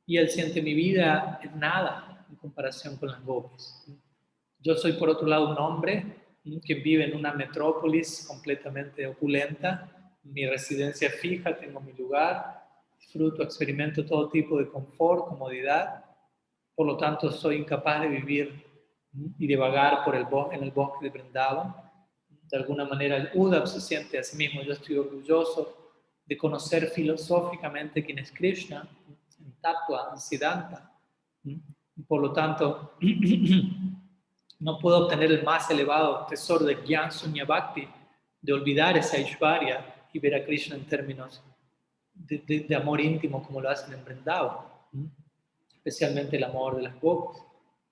y él siente: mi vida es nada en comparación con las gopis. Yo soy, por otro lado, un hombre que vive en una metrópolis completamente opulenta, mi residencia fija, tengo mi lugar, disfruto, experimento todo tipo de confort, comodidad, por lo tanto soy incapaz de vivir y de vagar en el bosque de Vrindavan. De alguna manera el Uddhava se siente a sí mismo: yo estoy orgulloso de conocer filosóficamente quién es Krishna, en Tattva, en Siddhanta, y por lo tanto no puedo obtener el más elevado tesoro de Gyan Sunya Bhakti, de olvidar esa Aishvarya y ver a Krishna en términos de amor íntimo, como lo hacen en Vrindavan, especialmente el amor de las gopis.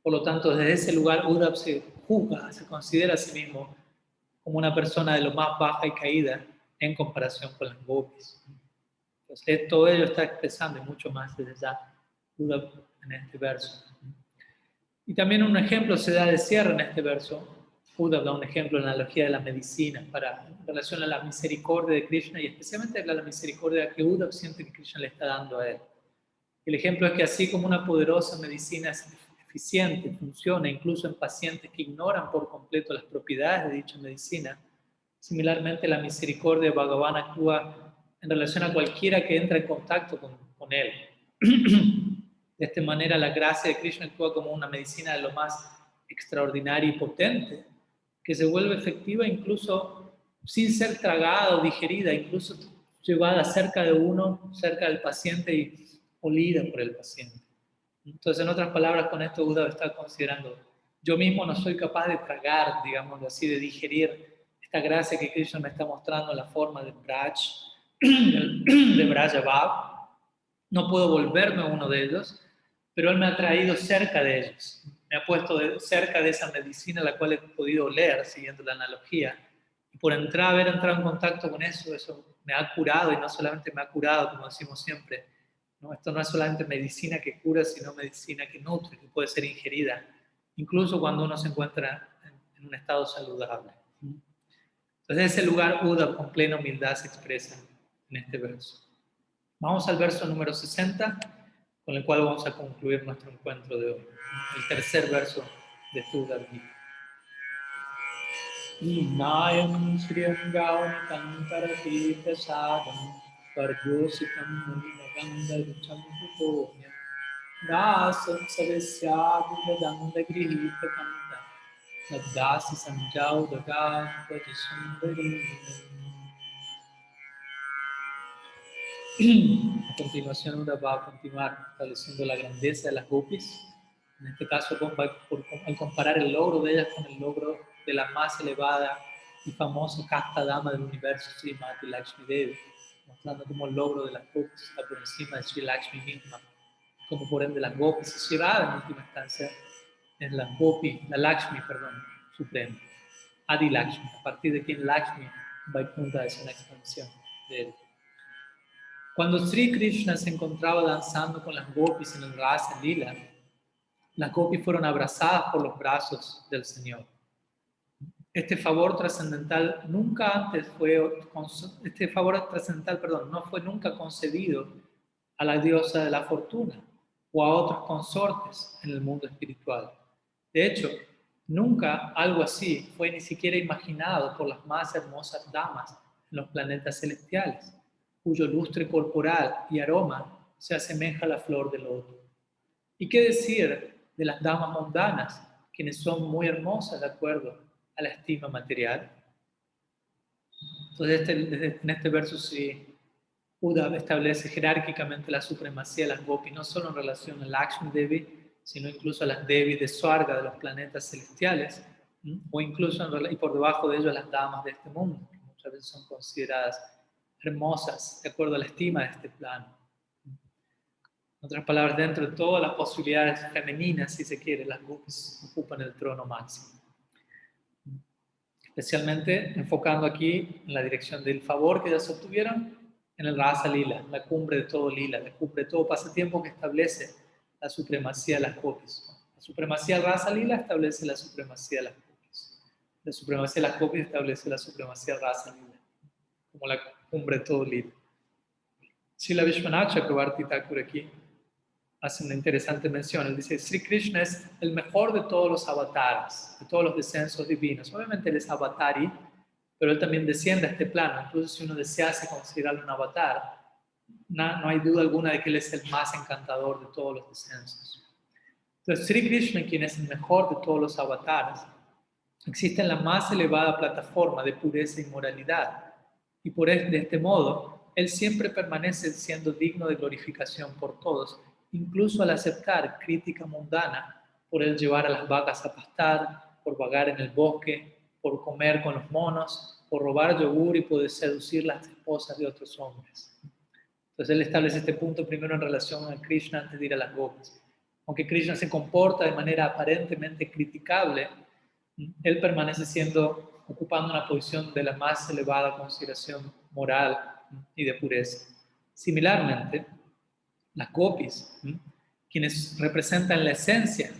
Por lo tanto, desde ese lugar Uddhava se considera a sí mismo como una persona de lo más baja y caída en comparación con las gopis. Entonces, todo ello está expresando y mucho más desde ya Uddhava en este verso. Y también un ejemplo se da de cierre en este verso. Uddhava da un ejemplo en la analogía de la medicina en relación a la misericordia de Krishna, y especialmente a la misericordia que Uddhava siente que Krishna le está dando a él. El ejemplo es que así como una poderosa medicina es eficiente, funciona incluso en pacientes que ignoran por completo las propiedades de dicha medicina, similarmente la misericordia de Bhagavan actúa en relación a cualquiera que entra en contacto con él. De esta manera, la gracia de Krishna actúa como una medicina de lo más extraordinaria y potente, que se vuelve efectiva incluso sin ser tragada o digerida, incluso llevada cerca de uno, cerca del paciente y olida por el paciente. Entonces, en otras palabras, con esto Uddhava está considerando: yo mismo no soy capaz de tragar, digámoslo así, de digerir esta gracia que Krishna me está mostrando en la forma de Braj, de Braja Bhav. No puedo volverme uno de ellos, pero Él me ha traído cerca de ellos. Me ha puesto cerca de esa medicina la cual he podido oler, siguiendo la analogía. Y por haber entrado en contacto con eso me ha curado, y no solamente me ha curado, como decimos siempre, ¿no? Esto no es solamente medicina que cura, sino medicina que nutre, que puede ser ingerida, incluso cuando uno se encuentra en un estado saludable. Entonces, ese lugar Uddhava con plena humildad se expresa en este verso. Vamos al verso número 60, con el cual vamos a concluir nuestro encuentro de hoy. El tercer verso de Uddhava Gita. Nayam Shriyangavani Kantarati Prasadam Parjositam Munimagandharucham Putonya Dasam Savisyadhyadanda Grihita Kanta Nadasi Sanjau Dagat Vajasundari. A continuación, Uddhava va a continuar estableciendo la grandeza de las gopis. En este caso, al comparar el logro de ellas con el logro de la más elevada y famosa casta dama del universo, Srimati Lakshmi Devi, mostrando cómo el logro de las gopis está por encima de Sri Lakshmi misma, como por ende las gopis y Sri Radha en última instancia es la Lakshmi suprema, Adi Lakshmi, a partir de quien Lakshmi Vaikuntha es una expansión de él. Cuando Sri Krishna se encontraba danzando con las gopis en el Rasa Lila, las gopis fueron abrazadas por los brazos del Señor. Este favor trascendental no fue nunca concedido a la diosa de la fortuna o a otros consortes en el mundo espiritual. De hecho, nunca algo así fue ni siquiera imaginado por las más hermosas damas en los planetas celestiales, cuyo lustre corporal y aroma se asemeja a la flor del loto. ¿Y qué decir de las damas mundanas, quienes son muy hermosas de acuerdo a la estima material? Entonces, en este verso sí, Uddhava establece jerárquicamente la supremacía de las gopis, no solo en relación a Lakshmi Devi, sino incluso a las Devis de Swarga, de los planetas celestiales, o incluso y por debajo de ello a las damas de este mundo, que muchas veces son consideradas hermosas de acuerdo a la estima de este plano. En otras palabras, dentro de todas las posibilidades femeninas, si se quiere, las gopis ocupan el trono máximo. Especialmente enfocando aquí en la dirección del favor que ellas obtuvieron en el Rasa Lila, la cumbre de todo Lila, la cumbre de todo pasatiempo que establece la supremacía de las gopis. La supremacía del Rasa Lila establece la supremacía de las gopis. La supremacía de las gopis establece la supremacía del Rasa Lila, como la cumbre de todo Lila. Srila Vishwanath Chakravarti Thakur aquí hace una interesante mención. Él dice, Sri Krishna es el mejor de todos los avatares, de todos los descensos divinos. Obviamente él es avatari, pero él también desciende a este plano. Incluso si uno desease considerarlo un avatar, no hay duda alguna de que él es el más encantador de todos los descensos. Entonces, Sri Krishna, quien es el mejor de todos los avatares, existe en la más elevada plataforma de pureza y moralidad. Y de este modo, él siempre permanece siendo digno de glorificación por todos, incluso al aceptar crítica mundana por él llevar a las vacas a pastar, por vagar en el bosque, por comer con los monos, por robar yogur y poder seducir las esposas de otros hombres. Entonces él establece este punto primero en relación a Krishna antes de ir a las gopis. Aunque Krishna se comporta de manera aparentemente criticable, él permanece ocupando una posición de la más elevada consideración moral y de pureza. Similarmente, las gopis, quienes representan la esencia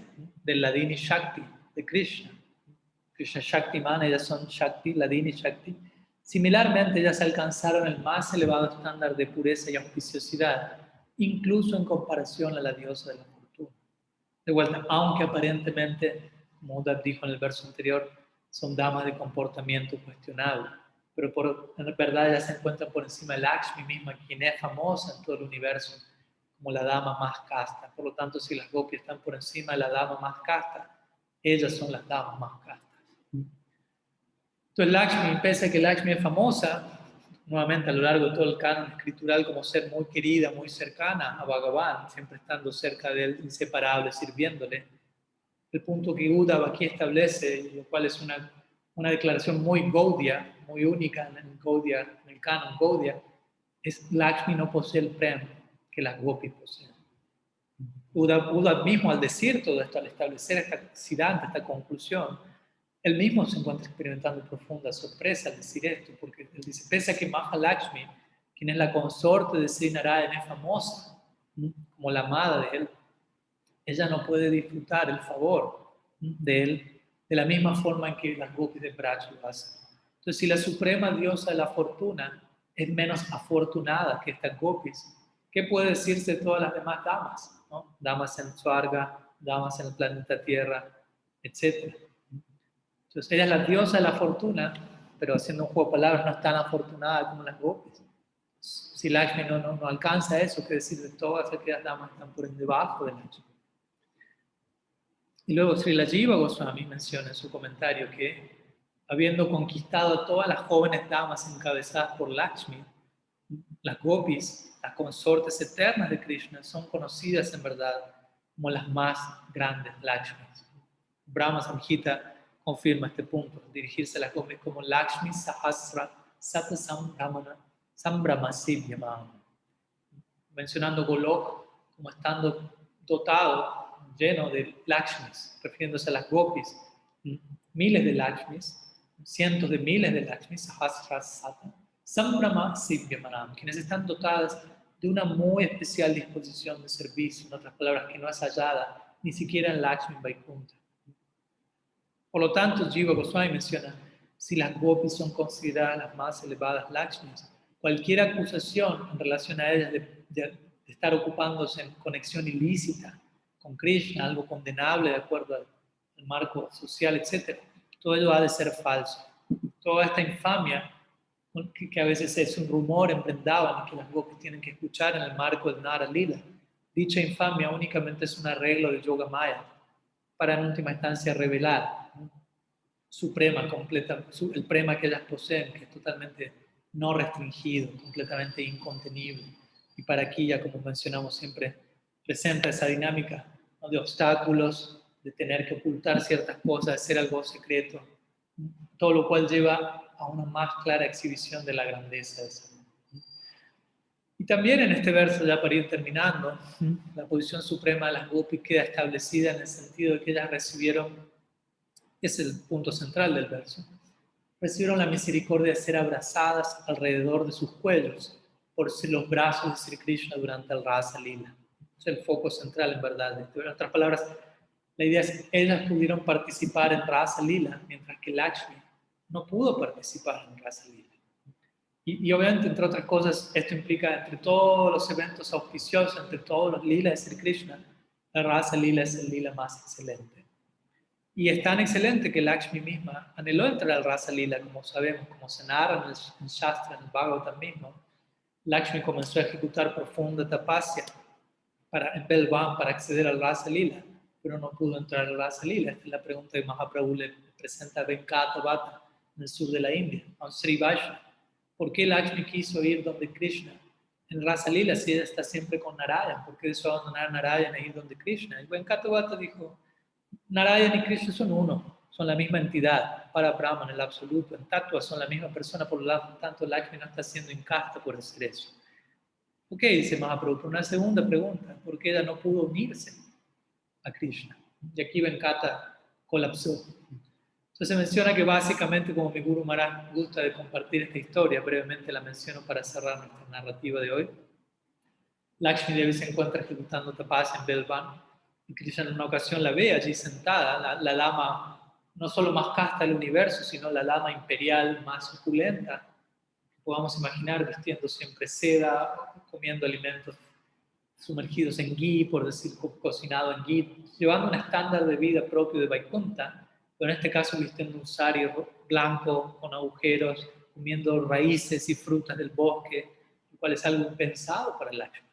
del Ladini Shakti de Krishna. Krishna Shaktiman, ellas son Shakti, Ladini Shakti. Similarmente, ellas alcanzaron el más elevado estándar de pureza y auspiciosidad, incluso en comparación a la diosa de la fortuna. De vuelta, aunque aparentemente, como Uddhava dijo en el verso anterior, son damas de comportamiento cuestionable, pero en verdad ellas se encuentran por encima de Lakshmi misma, quien es famosa en todo el universo como la dama más casta. Por lo tanto, si las gopis están por encima de la dama más casta, ellas son las damas más castas. Entonces Lakshmi, pese a que Lakshmi es famosa, nuevamente a lo largo de todo el canon escritural como ser muy querida, muy cercana a Bhagavan, siempre estando cerca de él, inseparable, sirviéndole. El punto que Uddhava aquí establece, lo cual es una declaración muy Gaudiya, muy única en Gaudiya, en el canon Gaudiya, es Lakshmi no posee el prem que las gopis poseen. Uddhava mismo al decir todo esto, al establecer esta siddhanta, esta conclusión, él mismo se encuentra experimentando profunda sorpresa al decir esto, porque él dice, pese a que Mahalakshmi, quien es la consorte de Sri Narayana, es famosa, como la amada de él, ella no puede disfrutar el favor de él de la misma forma en que las gopis de Braj lo hacen. Entonces, si la suprema diosa de la fortuna es menos afortunada que estas gopis, ¿qué puede decirse de todas las demás damas? ¿No? Damas en Swarga, damas en el planeta Tierra, etc. Entonces, ella es la diosa de la fortuna, pero haciendo un juego de palabras no es tan afortunada como las gopis. Si Lakshmi no alcanza eso, ¿qué decir de todas aquellas damas que están por debajo de Lakshmi? Y luego Srila Jiva Goswami menciona en su comentario que, habiendo conquistado a todas las jóvenes damas encabezadas por Lakshmi, las gopis, las consortes eternas de Krishna, son conocidas en verdad como las más grandes Lakshmis. Brahma Samhita confirma este punto, dirigirse a las gopis como Lakshmi Sahasra Sata Sambrahma Siddhyamam, mencionando Golok como estando dotado, lleno de Lakshmis, refiriéndose a las gopis, miles de Lakshmis, cientos de miles de Lakshmis, Sahasra Sata, Sambrahma Siddhyamanam, quienes están dotadas de una muy especial disposición de servicio, en otras palabras, que no es hallada ni siquiera en Lakshmi Vaikuntha. Por lo tanto, Jiva Goswami menciona, si las gopis son consideradas las más elevadas Lakshmis, cualquier acusación en relación a ellas de estar ocupándose en conexión ilícita con Krishna, algo condenable de acuerdo al marco social, etc., todo ello ha de ser falso. Toda esta infamia que a veces es un rumor en Vrindavan y que las gopis tienen que escuchar en el marco del Nara Lila. Dicha infamia únicamente es un arreglo de Yoga Maya para en última instancia revelar, ¿no?, su prema completa, el prema que ellas poseen, que es totalmente no restringido, completamente incontenible. Y para aquí, ya como mencionamos siempre, presenta esa dinámica, ¿no?, de obstáculos, de tener que ocultar ciertas cosas, de ser algo secreto, todo lo cual lleva a una más clara exhibición de la grandeza de esa. Y también en este verso, ya para ir terminando, la posición suprema de las gopis queda establecida en el sentido de que ellas recibieron, es el punto central del verso, recibieron la misericordia de ser abrazadas alrededor de sus cuellos por los brazos de Sri Krishna durante el Rasa Lila. Es el foco central, en verdad. En otras palabras, la idea es que ellas pudieron participar en Rasa Lila, mientras que Lakshmi no pudo participar en Rasa Lila. Y obviamente, entre otras cosas, esto implica, entre todos los eventos auspiciosos, entre todos los lilas de Sri Krishna, el Rasa Lila es el lila más excelente. Y es tan excelente que Lakshmi misma anheló entrar al Rasa Lila, como sabemos, como se narra en el Shastra, en el Bhagavatam mismo. Lakshmi comenzó a ejecutar profunda tapasya en Belvan para acceder al Rasa Lila, pero no pudo entrar al Rasa Lila. Esta es la pregunta que Mahaprabhu le presenta a Venkata Bhatta, en el sur de la India, a un Sri Vaishnava. ¿Por qué Lakshmi quiso ir donde Krishna en Rasa Lila si ella está siempre con Narayan? ¿Por qué deseó abandonar a Narayan e ir donde Krishna? Y Venkata Bhatta dijo: Narayan y Krishna son uno, son la misma entidad, para Brahman, en el absoluto, en tatua son la misma persona, por lo tanto Lakshmi no está siendo incasta por hacer eso. Ok, dice Mahaprabhu, pero una segunda pregunta, ¿por qué ella no pudo unirse a Krishna? Y aquí Venkata colapsó. Entonces menciona que básicamente, como mi Guru Maharaj gusta de compartir esta historia, brevemente la menciono para cerrar nuestra narrativa de hoy. Lakshmi Devi se encuentra ejecutando tapasya en Belvan y Krishna en una ocasión la ve allí sentada, la lama no solo más casta del universo, sino la lama imperial más suculenta que podamos imaginar, vistiendo siempre seda, comiendo alimentos sumergidos en ghee, por decir, cocinado en ghee, llevando un estándar de vida propio de Vaikuntha, pero en este caso vistiendo un sari blanco con agujeros, comiendo raíces y frutas del bosque, lo cual es algo impensado para Lakshmi.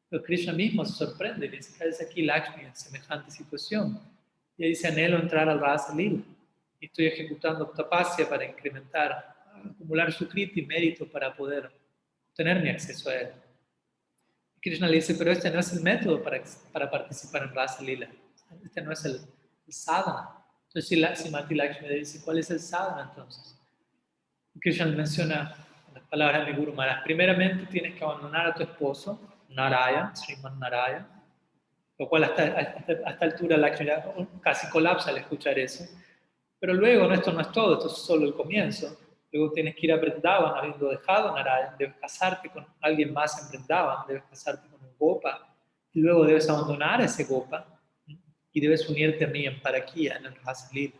Pero Krishna mismo se sorprende y dice: ¿qué haces aquí, Lakshmi, en semejante situación? Y ella dice: anhelo entrar al Rasa Lila y estoy ejecutando tapasya para incrementar, acumular sukriti y mérito para poder tener mi acceso a él. Y Krishna le dice: pero este no es el método para participar en Rasa Lila, este no es el sadhana. Entonces si Mati Lakshmi le dice: ¿cuál es el sadhana entonces? Y Krishna menciona las palabras de mi Guru Maharaj: primeramente tienes que abandonar a tu esposo Narayana, Sriman Narayana, lo cual hasta esta altura Lakshmi casi colapsa al escuchar eso. Pero luego, esto no es todo, esto es solo el comienzo. Luego tienes que ir a Vrindavan, habiendo dejado Narayana, debes casarte con alguien más en Vrindavan, debes casarte con un gopa, y luego debes abandonar a ese gopa y debes unirte a mí en Parakia, en el Rasa Lila.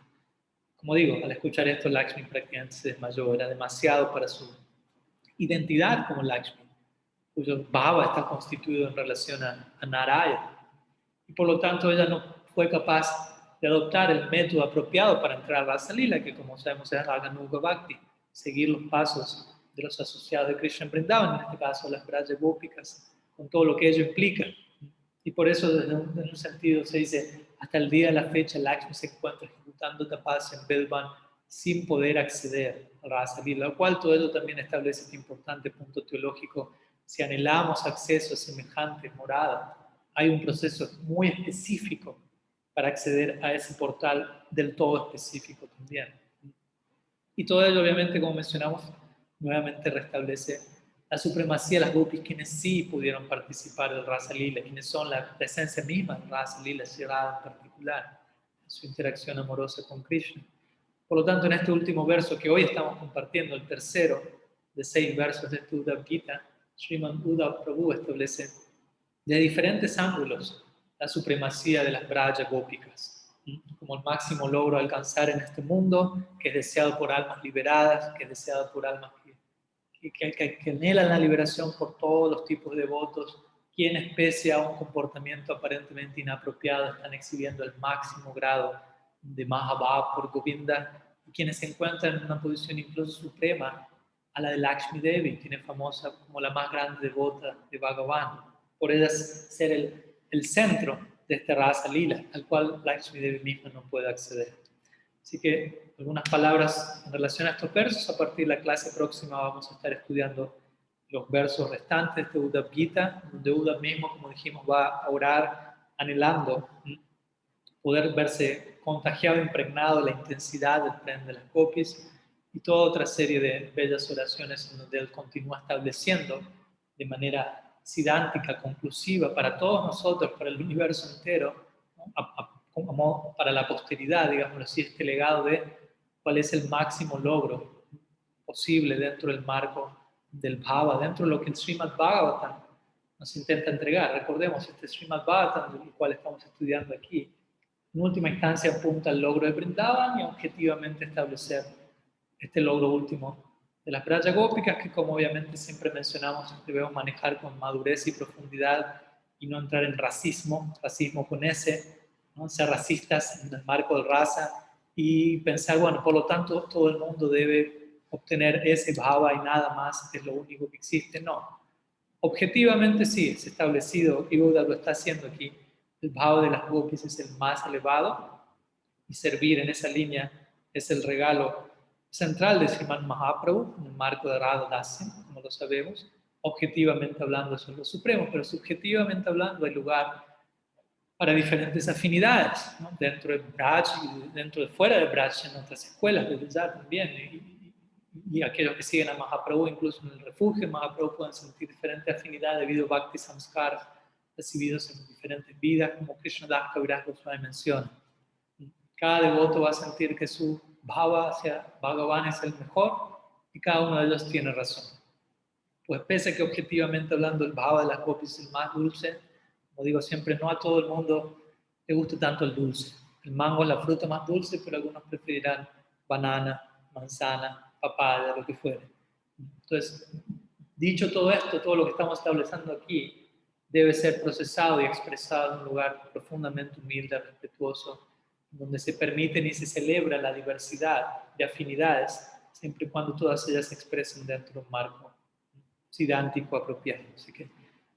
Como digo, al escuchar esto, Lakshmi prácticamente se desmayó, era demasiado para su identidad como Lakshmi, cuyo bhava está constituido en relación a Narayana. Y por lo tanto ella no fue capaz de adoptar el método apropiado para entrar a Rasa Lila, que como sabemos es Raganuga Bhakti, seguir los pasos de los asociados de Krishna en Vrindavan, en este caso las Braja Gópicas, con todo lo que ello implica. Y por eso, desde un sentido, se dice: hasta el día de la fecha, Lakshmi se encuentra ejecutando tapasya en Belvan sin poder acceder a Rasa Lila, lo cual todo ello también establece este importante punto teológico. Si anhelamos acceso a semejante morada, hay un proceso muy específico para acceder a ese portal del todo específico también. Y todo ello, obviamente, como mencionamos, nuevamente restablece la supremacía de las gopis, quienes sí pudieron participar del Rasa Lila, quienes son la esencia misma del Rasa Lila, Shirada en particular, en su interacción amorosa con Krishna. Por lo tanto, en este último verso que hoy estamos compartiendo, el tercero de 6 versos de este Uddhav Gita, Sriman Uddhav Prabhu establece de diferentes ángulos la supremacía de las Braja Gópicas, como el máximo logro a alcanzar en este mundo, que es deseado por almas liberadas, que es deseado por almas que anhelan la liberación por todos los tipos de devotos, quienes pese a un comportamiento aparentemente inapropiado están exhibiendo el máximo grado de Mahabhav por Govinda, y quienes se encuentran en una posición incluso suprema a la de Lakshmi Devi, quien es famosa como la más grande devota de Bhagavan, por ella ser el centro de esta rasa lila, al cual Lakshmi Devi misma no puede acceder. Así que algunas palabras en relación a estos versos. A partir de la clase próxima vamos a estar estudiando los versos restantes de Uddhav Gita, donde Uddhav mismo, como dijimos, va a orar anhelando poder verse contagiado, impregnado de la intensidad del tren de las gopis y toda otra serie de bellas oraciones en donde él continúa estableciendo de manera sidántica, conclusiva para todos nosotros, para el universo entero, ¿no? Como para la posteridad, digamos así, este legado de cuál es el máximo logro posible dentro del marco del Bhava, dentro de lo que el Srimad Bhagavatam nos intenta entregar. Recordemos, este Srimad Bhagavatam, del cual estamos estudiando aquí, en última instancia apunta al logro de Vrindavan y objetivamente establecer este logro último de las Braja Gópicas, que como obviamente siempre mencionamos, debemos manejar con madurez y profundidad y no entrar en racismo con ese, ¿no? Ser racistas en el marco del raza y pensar, bueno, por lo tanto todo el mundo debe obtener ese bhava y nada más, es lo único que existe. No. Objetivamente sí, es establecido, y Buda lo está haciendo aquí, el bhava de las gopis es el más elevado y servir en esa línea es el regalo central de Sriman Mahaprabhu en el marco de Radha Dasya, como lo sabemos. Objetivamente hablando eso es lo supremo, pero subjetivamente hablando hay lugar para diferentes afinidades, ¿no? Dentro de Braj y dentro de fuera de Braj en otras escuelas de Vijay también, y aquellos que siguen a Mahaprabhu incluso en el refugio de Mahaprabhu pueden sentir diferente afinidad debido a Bhakti Samskaras recibidos en diferentes vidas, como Krishnadas Kaviraj Goswami menciona. Cada devoto va a sentir que su bhava hacia Bhagavan es el mejor y cada uno de ellos tiene razón. Pues pese a que objetivamente hablando el bhava de las gopis es el más dulce, como digo siempre, no a todo el mundo le gusta tanto el dulce. El mango es la fruta más dulce, pero algunos preferirán banana, manzana, papaya, lo que fuere. Entonces, dicho todo esto, todo lo que estamos estableciendo aquí debe ser procesado y expresado en un lugar profundamente humilde, respetuoso, donde se permiten y se celebra la diversidad de afinidades, siempre y cuando todas ellas se expresen dentro de un marco sidántico apropiado. Así que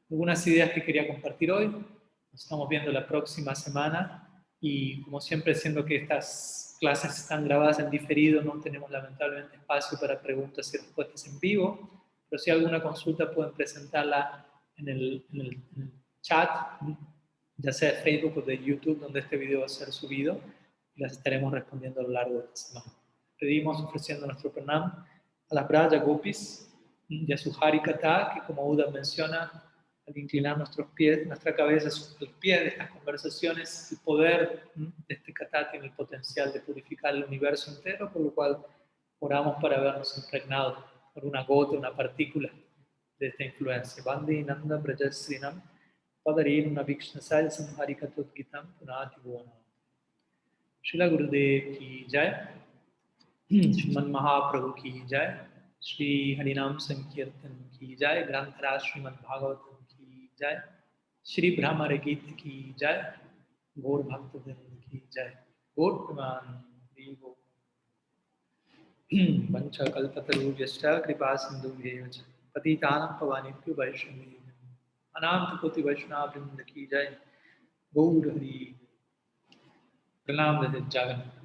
algunas ideas que quería compartir hoy. Nos estamos viendo la próxima semana y como siempre, siendo que estas clases están grabadas en diferido, no tenemos lamentablemente espacio para preguntas y respuestas en vivo, pero si hay alguna consulta pueden presentarla en el chat, ya sea de Facebook o de YouTube, donde este video va a ser subido, y las estaremos respondiendo a lo largo de esta semana. Pedimos ofreciendo nuestro pranam a las Braja Gopis y a su Hari Katha, que como Uddhav menciona, al inclinar nuestros pies, nuestra cabeza sobre el pie de estas conversaciones, el poder de este Katha tiene el potencial de purificar el universo entero, por lo cual oramos para vernos impregnados por una gota, una partícula de esta influencia. Bandi Nanda Brajasrinam Padarin Navikšnasaya Samharikatot Gitam Punati Bhuvanam. Srila Gurudev ki jai, Shriman Mahaprabhu ki jai, Shri Harinam Sankirtan ki jai, Granthara Srimad Bhagavatam ki jai, Shri Brahmara Gita ki jai, Gaur Bhaktavrind ki jai, Gaur Praman Vivo. Vancha Kalpatarujyascha Kripa Sindhubhyevacha Patitanam Pavanebhyo Vaishnavebhyo Ananta Koti Vaishnava Vrinda ki jai, Gaur Hari. Pranam Jagannath.